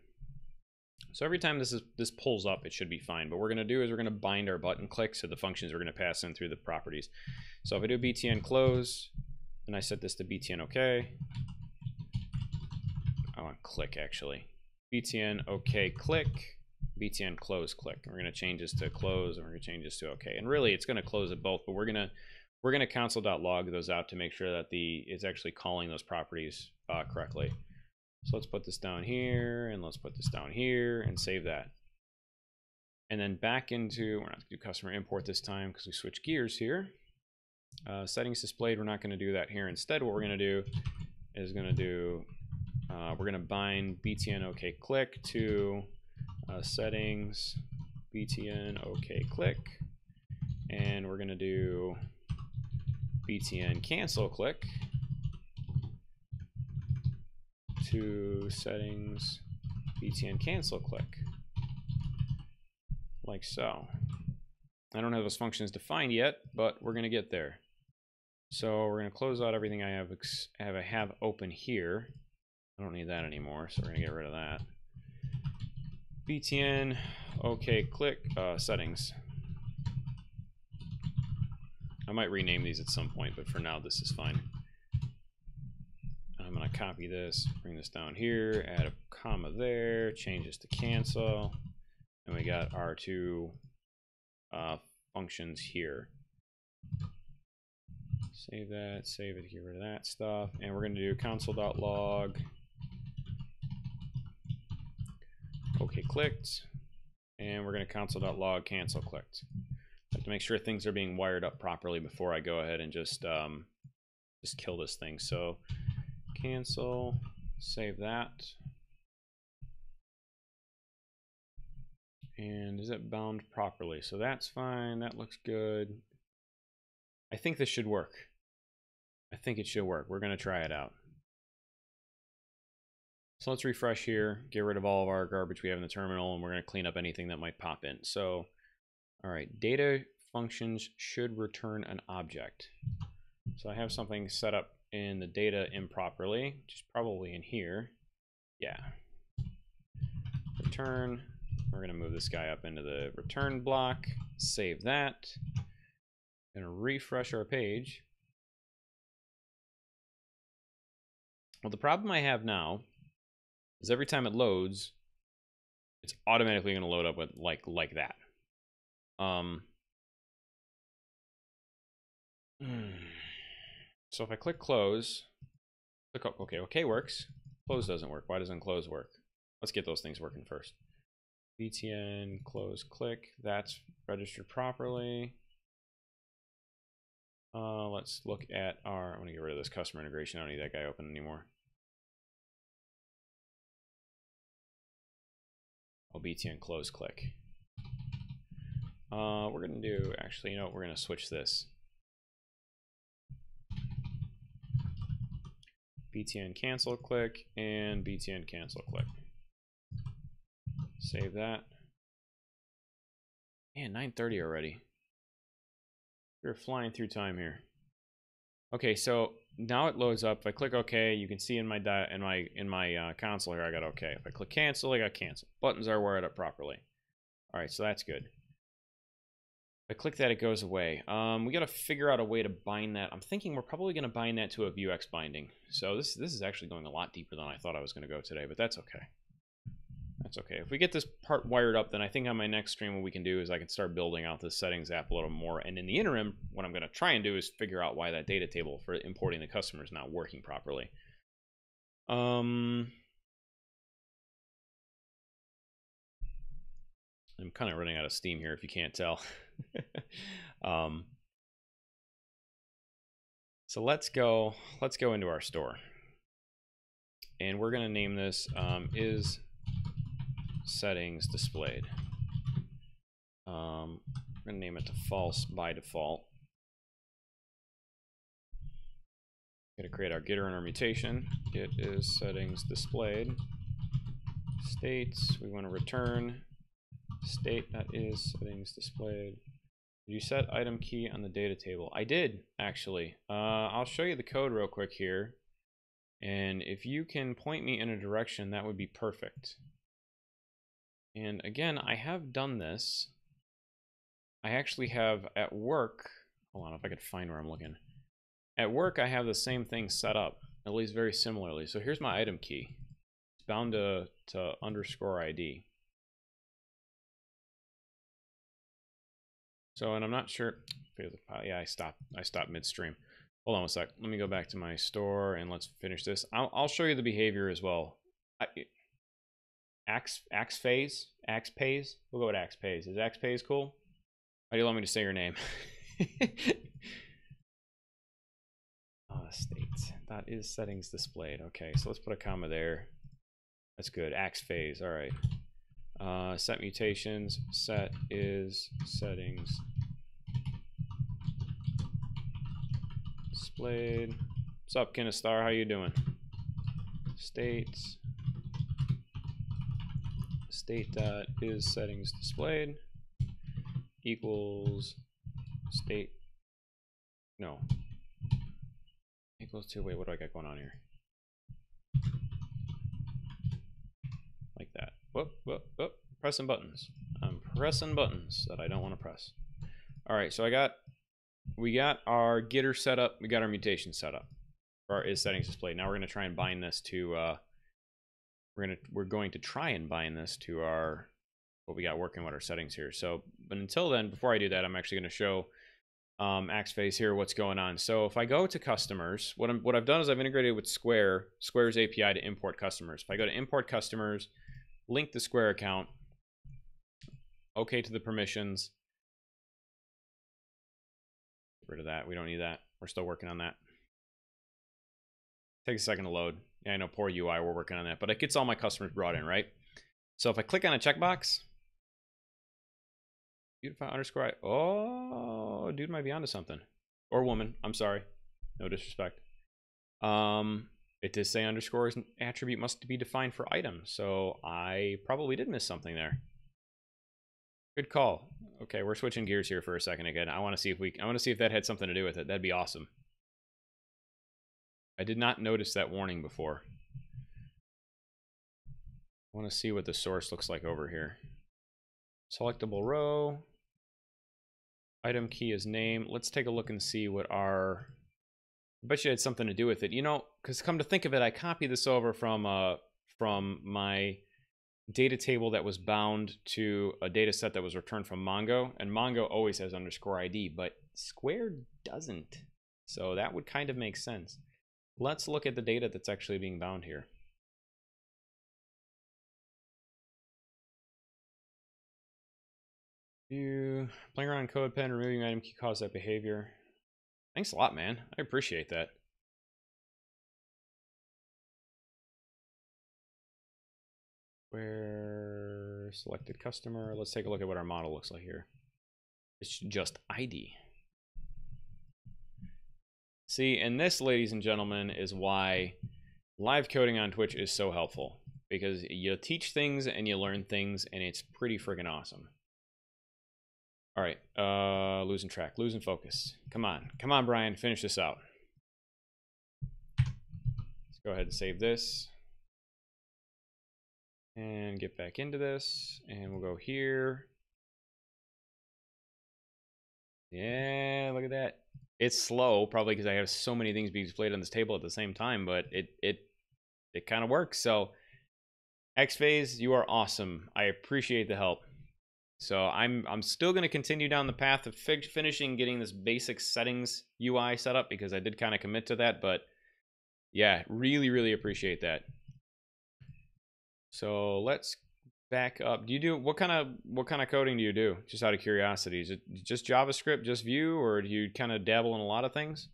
So every time this pulls up, it should be fine. But what we're going to do is we're going to bind our button clicks to the functions we're going to pass in through the properties. So if I do btn close, and I set this to btn OK, I want click actually. btn OK click, btn close click. And we're going to change this to close, and we're going to change this to OK. And really, it's going to close it both, but we're going to console.log those out to make sure that it's actually calling those properties correctly. So let's put this down here, and let's put this down here, and save that. And then back into, we're not going to do customer import this time because we switch gears here. Settings displayed, we're not going to do that here. Instead, what we're going to do is we're going to bind btn OK click to settings btn OK click, and we're going to do btn cancel click to settings btn cancel click, like so. I don't have those functions defined yet, but we're going to get there. So we're going to close out everything I have open here. I don't need that anymore, so we're going to get rid of that. btn OK click settings. I might rename these at some point, but for now this is fine. I'm going to copy this, bring this down here, add a comma there, change this to cancel, and we got our two functions here. Save that, save it, get rid of that stuff, and we're going to do console.log OK clicked, and we're going to console.log cancel clicked. I have to make sure things are being wired up properly before I go ahead and just kill this thing. So cancel, save that. And is it bound properly? So that's fine, that looks good. I think this should work. I think it should work. We're gonna try it out. So let's refresh here, get rid of all of our garbage we have in the terminal, and we're gonna clean up anything that might pop in. So, all right, data functions should return an object. So I have something set up in the data improperly, which is probably in here. Yeah. Return. We're going to move this guy up into the return block, save that. Going to refresh our page. Well, the problem I have now is every time it loads, it's automatically going to load up with like that. So if I click close, click OK works. Close doesn't work. Why doesn't close work? Let's get those things working first. btn close click, that's registered properly. Let's look at our, I'm going to get rid of this customer integration. I don't need that guy open anymore. Oh, btn close click. We're going to do, actually, you know what, we're going to switch this. btn cancel click and btn cancel click. Save that. Man, 9:30 already. We're flying through time here. Okay, so now it loads up. If I click OK, you can see in my console here I got OK. If I click cancel, I got cancel. Buttons are wired up properly. All right, so that's good. If I click that, it goes away. We got to figure out a way to bind that. I'm thinking we're probably going to bind that to a Vuex binding. So this is actually going a lot deeper than I thought I was going to go today, but that's okay. That's okay. If we get this part wired up, then I think on my next stream what we can do is I can start building out this settings app a little more. And in the interim, what I'm going to try and do is figure out why that data table for importing the customer is not working properly. I'm kind of running out of steam here if you can't tell. So let's go into our store. And we're going to name this is settings displayed. We're going to name it to false by default. Going to create our getter and our mutation. It is settings displayed. States, we want to return state that is settings displayed. Did you set item key on the data table? I did, actually. I'll show you the code real quick here. And if you can point me in a direction, that would be perfect. And again, I have done this. I actually have at work, hold on if I could find where I'm looking. At work, I have the same thing set up, at least very similarly. So here's my item key. bound to underscore ID. So, and I'm not sure. Yeah, I stopped midstream. Hold on a sec. Let me go back to my store and let's finish this. I'll show you the behavior as well. Axe phase? Axe pays? We'll go with axe pays. Is axe pays cool? How do you want me to say your name? State. That is settings displayed. Okay, so let's put a comma there. That's good. Axe phase. All right. Set mutations. Set is settings displayed. What's up, Kinestar? How you doing? State dot is settings displayed equals state. No. Equals to, wait, what do I got going on here? Like that. Whoop, whoop, whoop. Pressing buttons. I'm pressing buttons that I don't want to press. All right, so we got our getter set up. We got our mutation set up. Our is settings displayed. Now we're going to try and bind this to, we're going to try and bind this to our, what we got working with our settings here. So, but until then, before I do that, I'm actually going to show axe phase here what's going on. So if I go to customers, what I've done is I've integrated with Square's API to import customers. If I go to import customers, link the Square account, okay to the permissions, get rid of that. We don't need that. We're still working on that. Takes a second to load. Yeah, I know, poor UI, we're working on that, but it gets all my customers brought in, right? So if I click on a checkbox, beautify underscore, oh, dude might be onto something. Or woman, I'm sorry. No disrespect. It does say underscore is an attribute must be defined for item, so I probably did miss something there. Good call. Okay, we're switching gears here for a second again. I want to see if that had something to do with it. That'd be awesome. I did not notice that warning before. I want to see what the source looks like over here. Selectable row. Item key is name. Let's take a look and see what our... I bet you had something to do with it. You know, because come to think of it, I copied this over from my data table that was bound to a data set that was returned from Mongo. And Mongo always has underscore ID, but Square doesn't. So that would kind of make sense. Let's look at the data that's actually being bound here. Playing around in CodePen, removing item key cause that behavior. Thanks a lot, man. I appreciate that. Where selected customer. Let's take a look at what our model looks like here. It's just ID. See, and this, ladies and gentlemen, is why live coding on Twitch is so helpful. Because you teach things and you learn things, and it's pretty friggin' awesome. All right, losing track, losing focus. Come on, Brian, finish this out. Let's go ahead and save this. And get back into this, and we'll go here. Yeah, look at that. It's slow, probably because I have so many things being displayed on this table at the same time, but it kind of works. So, Xphase, you are awesome. I appreciate the help. So I'm still going to continue down the path of finishing getting this basic settings UI set up because I did kind of commit to that, but yeah, really appreciate that. So let's back up. Do you do what kind of coding do you do? Just out of curiosity, is it just JavaScript, just Vue, or do you kind of dabble in a lot of things?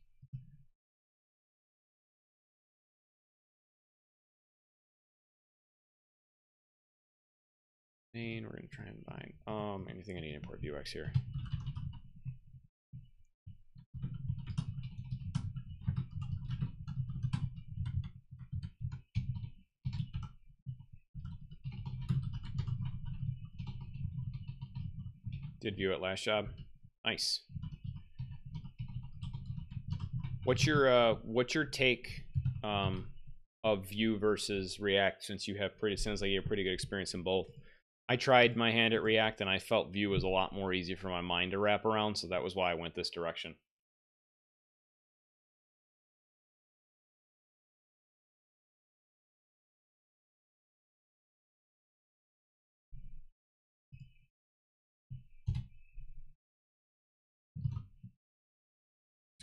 We're going to try and find anything I need to import Vuex here. Did Vue at last job. Nice. What's your take of Vue versus React, since you have sounds like you have pretty good experience in both? I tried my hand at React and I felt Vue was a lot more easy for my mind to wrap around, so that was why I went this direction.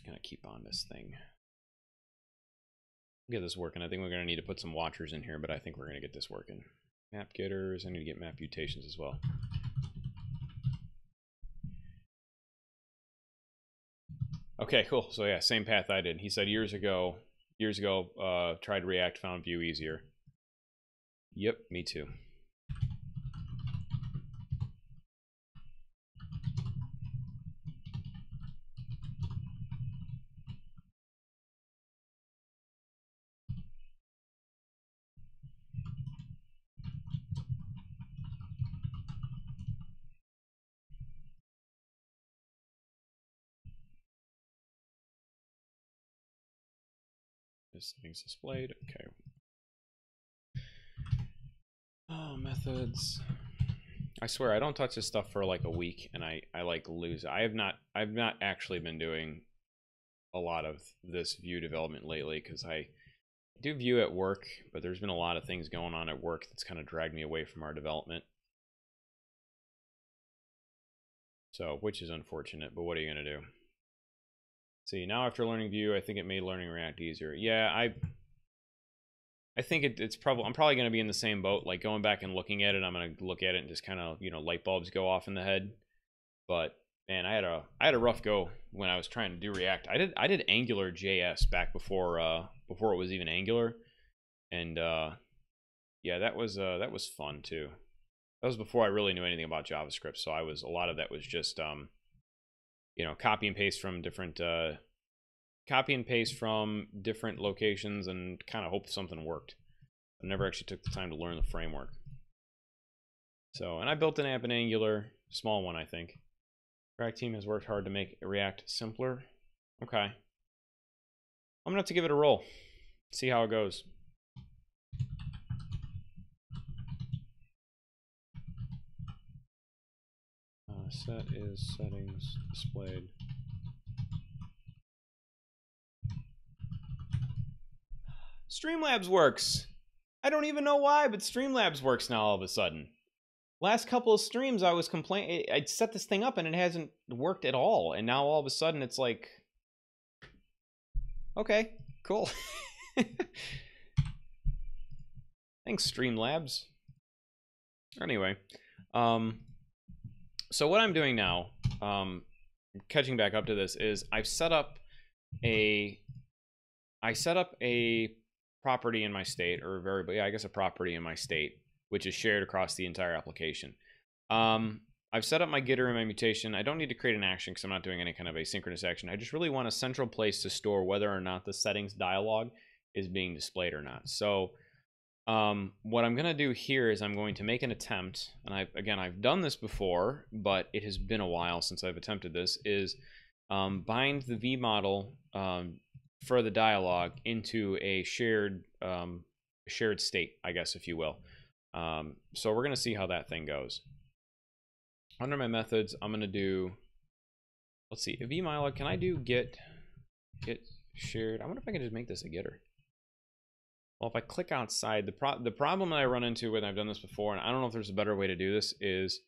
gonna keep on this thing. Get this working. I think we're gonna need to put some watchers in here, but I think we're gonna get this working. Map getters. I need to get map mutations as well. Okay, cool. So yeah, same path I did. He said years ago, tried React, found Vue easier. Yep, me too. This thing's displayed. Okay. Oh, methods. I swear I don't touch this stuff for like a week and I like lose it. I've not actually been doing a lot of this Vue development lately because I do Vue at work, but there's been a lot of things going on at work that's kind of dragged me away from our development. So, which is unfortunate, but what are you gonna do? See, now after learning Vue, I think it made learning React easier. Yeah, I think it's probably, I'm probably gonna be in the same boat. Like going back and looking at it, I'm gonna look at it and just kind of, you know, light bulbs go off in the head. But man, I had a rough go when I was trying to do React. I did Angular JS back before it was even Angular, and yeah, that was fun too. That was before I really knew anything about JavaScript, so a lot of that was just you know, copy and paste from different locations and kind of hope something worked. I never actually took the time to learn the framework. So, and I built an app in Angular, small one I think. React team has worked hard to make React simpler. Okay. I'm gonna have to give it a roll. See how it goes. Set is settings displayed. Streamlabs works. I don't even know why, but Streamlabs works now all of a sudden. Last couple of streams I was complaining, I'd set this thing up and it hasn't worked at all, and now all of a sudden it's like, okay, cool. Thanks, Streamlabs. Anyway, so what I'm doing now, catching back up to this, is I set up a property in my state, or a variable, yeah, I guess a property in my state, which is shared across the entire application. I've set up my getter and my mutation. I don't need to create an action because I'm not doing any kind of asynchronous action. I just really want a central place to store whether or not the settings dialog is being displayed or not. So what I'm going to do here is I'm going to make an attempt, and I've done this before, but it has been a while since I've attempted this, is bind the vModel for the dialog into a shared state, I guess, if you will. So we're going to see how that thing goes. Under my methods, I'm going to do, let's see, vModel, can I do get shared? I wonder if I can just make this a getter. Well, if I click outside, the problem that I run into when I've done this before, and I don't know if there's a better way to do this, is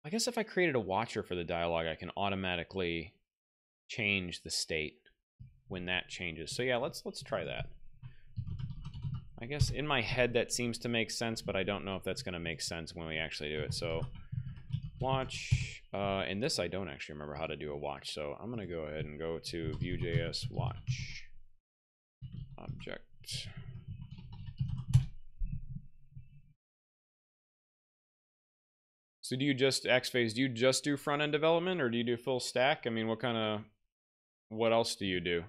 I guess if I created a watcher for the dialog, I can automatically change the state when that changes. So yeah, let's try that. I guess in my head that seems to make sense, but I don't know if that's going to make sense when we actually do it. So watch, and this I don't actually remember how to do a watch, so I'm going to go ahead and go to VueJS watch object. So do you just, Xphase, do you just do front-end development, or do you do full stack? I mean, what else do you do?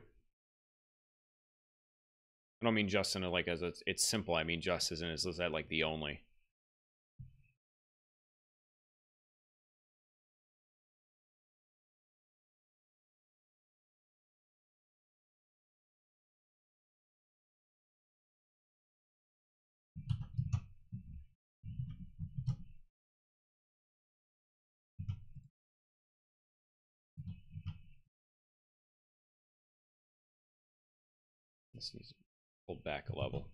I don't mean just in it like as it's simple. I mean just as in, is that like the only? This needs to pull back a level.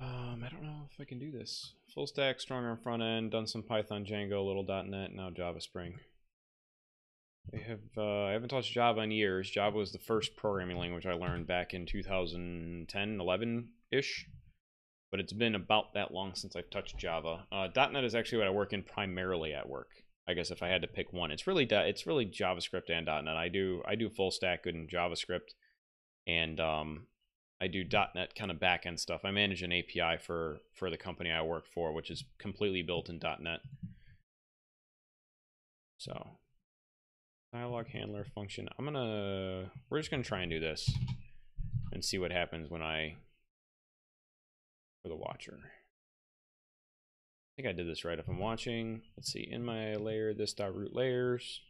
I don't know if I can do this. Full stack, stronger on front end, done some Python, Django, a little .NET, now Java Spring. I haven't touched Java in years. Java was the first programming language I learned back in 2010, 11-ish. But it's been about that long since I've touched Java. .NET is actually what I work in primarily at work. I guess if I had to pick one, it's really JavaScript and .NET. I do full stack in JavaScript, and I do .NET kind of back-end stuff. I manage an API for the company I work for, which is completely built in .NET. So, dialog handler function. We're just gonna try and do this and see what happens when for the watcher. I think I did this right if I'm watching. Let's see, in my layer, this.root layers.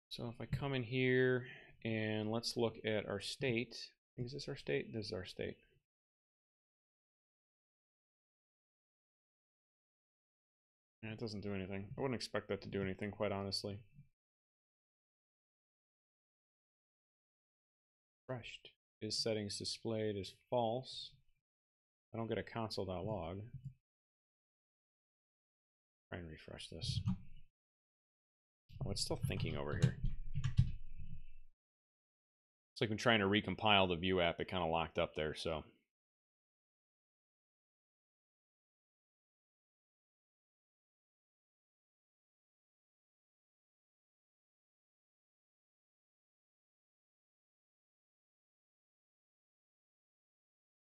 So if I come in here and let's look at our state. Is this our state? This is our state. And it doesn't do anything. I wouldn't expect that to do anything, quite honestly. Refreshed. Is settings displayed is false. I don't get a console.log. Try and refresh this. Oh, it's still thinking over here. It's like I'm trying to recompile the Vue app. It kind of locked up there, so.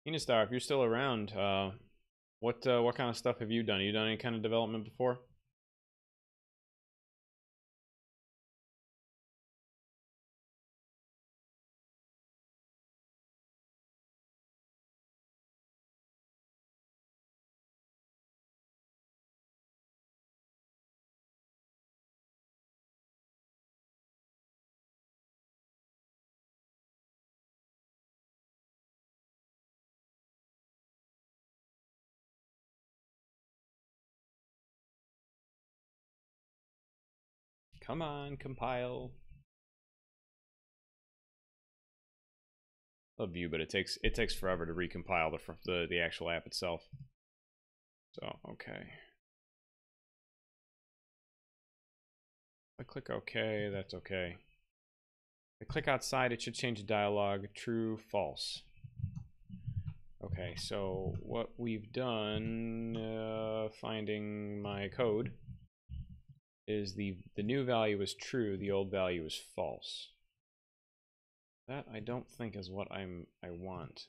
Inistar, if you're still around, what kind of stuff have you done? Have you done any kind of development before? Come on, compile. I love Vue, but it takes forever to recompile the actual app itself. So okay. If I click OK, that's okay. If I click outside, it should change the dialog. True, false. Okay, so what we've done, finding my code, is the new value is true, the old value is false. That I don't think is what I want.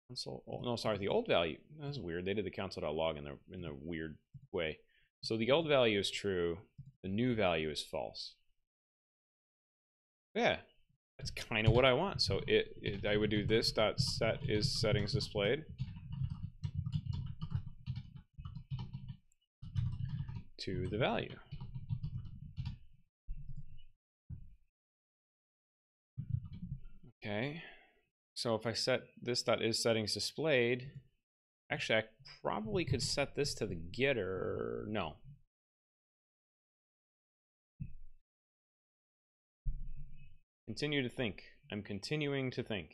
Console, oh, no, sorry, the old value. That's weird. They did the console.log in the weird way. So the old value is true, the new value is false. Yeah, that's kind of what I want. So I would do this dot set is settings displayed to the value. Okay, so if I set this dot is settings displayed, actually I probably could set this to the getter. No. Continue to think. I'm continuing to think.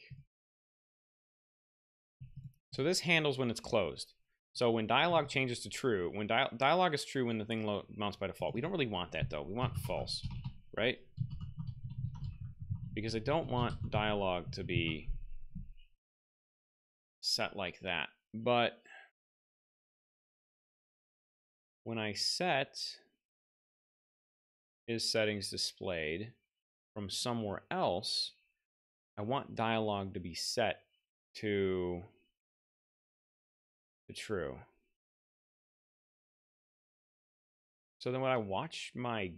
So this handles when it's closed. So when dialog changes to true, when dialog is true when the thing mounts by default. We don't really want that though. We want false, right? Because I don't want dialog to be set like that. But when I set is settings displayed from somewhere else, I want dialog to be set to true. So then when I watch I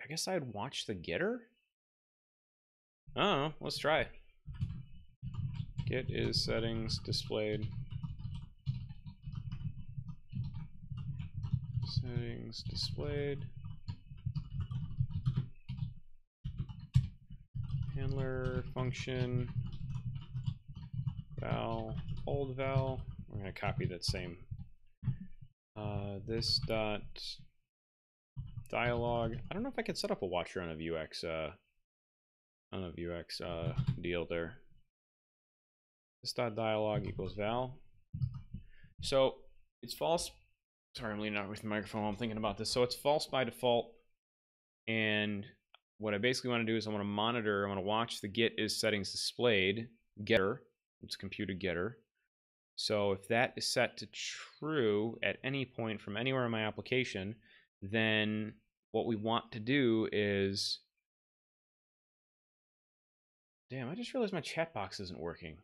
guess I'd watch the getter. Oh, let's try. Get is settings displayed. Settings displayed. Handler function val old val. We're gonna copy that same. This dot dialog. I don't know if I can set up a watcher on a Vuex deal there. This.dialog equals val. So it's false. Sorry, I'm leaning out with the microphone. I'm thinking about this. So it's false by default. And what I basically want to do is I want to monitor, I want to watch the get is settings displayed getter. It's computed getter. So if that is set to true at any point from anywhere in my application, then what we want to do is, damn, I just realized my chat box isn't working.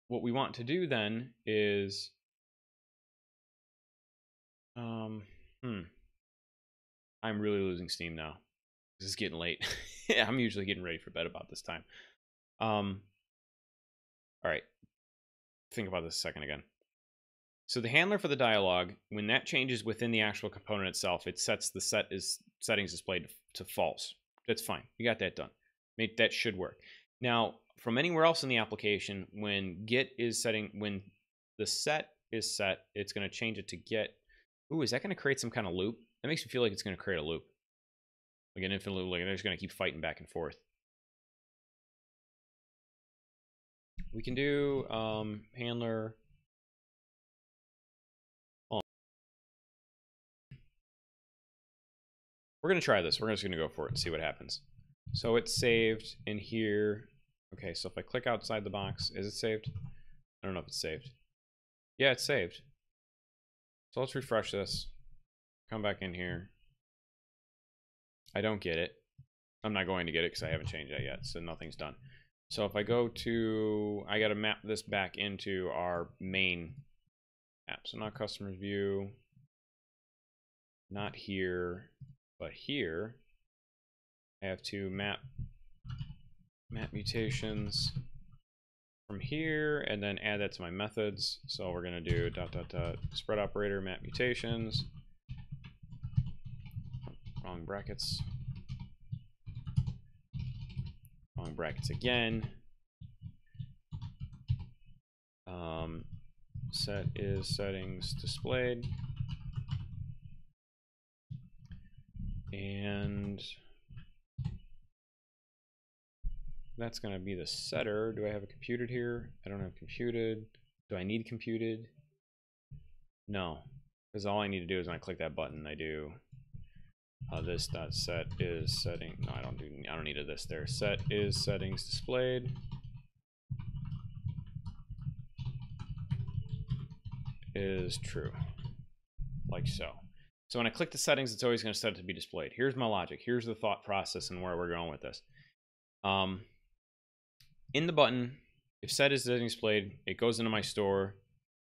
What we want to do then is, I'm really losing steam now. This is getting late. I'm usually getting ready for bed about this time. All right, think about this a second again. So the handler for the dialog, when that changes within the actual component itself, it sets the settings displayed to false. That's fine. You got that done. That should work. Now, from anywhere else in the application, when get is setting, when the set is set, it's going to change it to get. Ooh, is that going to create some kind of loop? That makes me feel like it's going to create a loop, like an infinite loop. Like they're just going to keep fighting back and forth. We can do handler. We're going to try this. We're just going to go for it and see what happens. So it's saved in here. Okay, so if I click outside the box, is it saved? I don't know if it's saved. Yeah, it's saved. So let's refresh this. Come back in here. I don't get it. I'm not going to get it because I haven't changed that yet, so nothing's done. So if I go to, I got to map this back into our main app. So not customers view, not here, but here. I have to map mutations from here and then add that to my methods. So we're going to do ... spread operator map mutations. Wrong brackets. Wrong brackets again. Set is settings displayed. And that's going to be the setter. Do I have it computed here? I don't have computed. Do I need computed? No, because all I need to do is when I click that button, I do this dot set is setting. No, I don't need a this there. Set is settings displayed. Is true, like so. So when I click the settings, it's always going to set it to be displayed. Here's my logic. Here's the thought process and where we're going with this. In the button, if set is settings displayed, it goes into my store.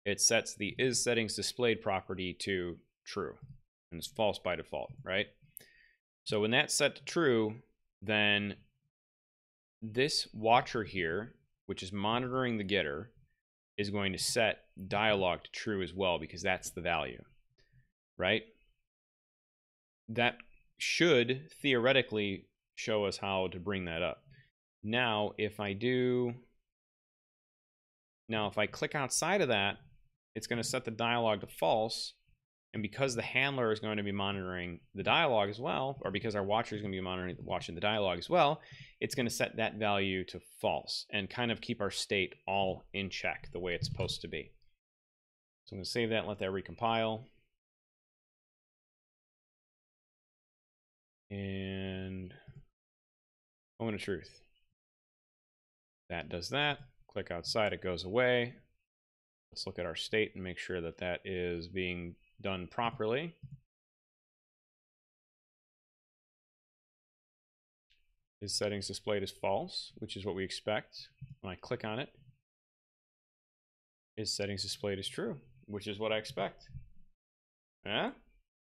It sets the is settings displayed property to true, and it's false by default, right? So when that's set to true, then this watcher here, which is monitoring the getter, is going to set dialog to true as well because that's the value, right? That should theoretically show us how to bring that up. Now, if I click outside of that, it's going to set the dialog to false. And because the handler is going to be monitoring the dialog as well, or because our watcher is going to be watching the dialog as well, it's going to set that value to false and kind of keep our state all in check the way it's supposed to be. So I'm going to save that and let that recompile. And moment of truth. That does that. Click outside, it goes away. Let's look at our state and make sure that that is being done properly. Is settings displayed as false, which is what we expect. When I click on it, is settings displayed as true, which is what I expect. Yeah,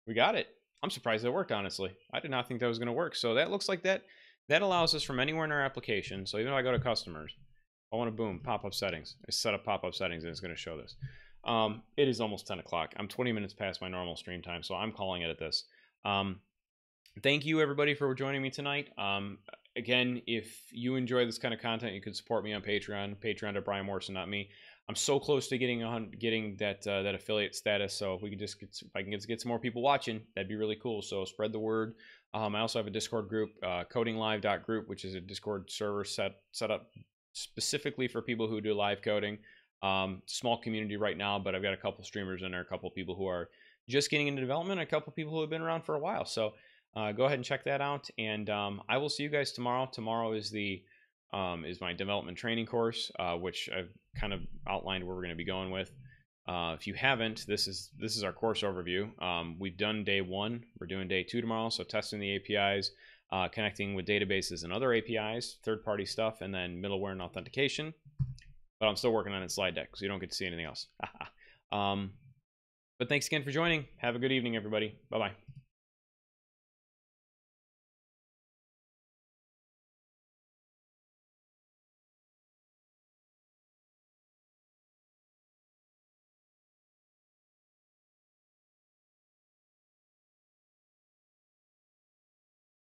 we got it. I'm surprised that worked, honestly. I did not think that was going to work. So that looks like that allows us from anywhere in our application. So even if I go to customers, I want to boom, pop-up settings. I set up pop-up settings and it's going to show this. It is almost 10 o'clock. I'm 20 minutes past my normal stream time, so I'm calling it at this. Thank you, everybody, for joining me tonight. again, if you enjoy this kind of content, you could support me on Patreon. Patreon.BrianMorrison, not me. I'm so close to getting that affiliate status. So if we can just if I can get some more people watching, that'd be really cool. So spread the word. I also have a Discord group, codinglive.group, which is a Discord server set up specifically for people who do live coding. Small community right now, but I've got a couple streamers in there, a couple people who are just getting into development, and a couple people who have been around for a while. So go ahead and check that out, and I will see you guys tomorrow. Tomorrow is my development training course, which I've kind of outlined where we're going to be going with. If you haven't, this is our course overview. We've done day 1. We're doing day 2 tomorrow. So testing the APIs, connecting with databases and other APIs, third-party stuff, and then middleware and authentication. But I'm still working on it slide deck, so you don't get to see anything else. But thanks again for joining. Have a good evening, everybody. Bye-bye.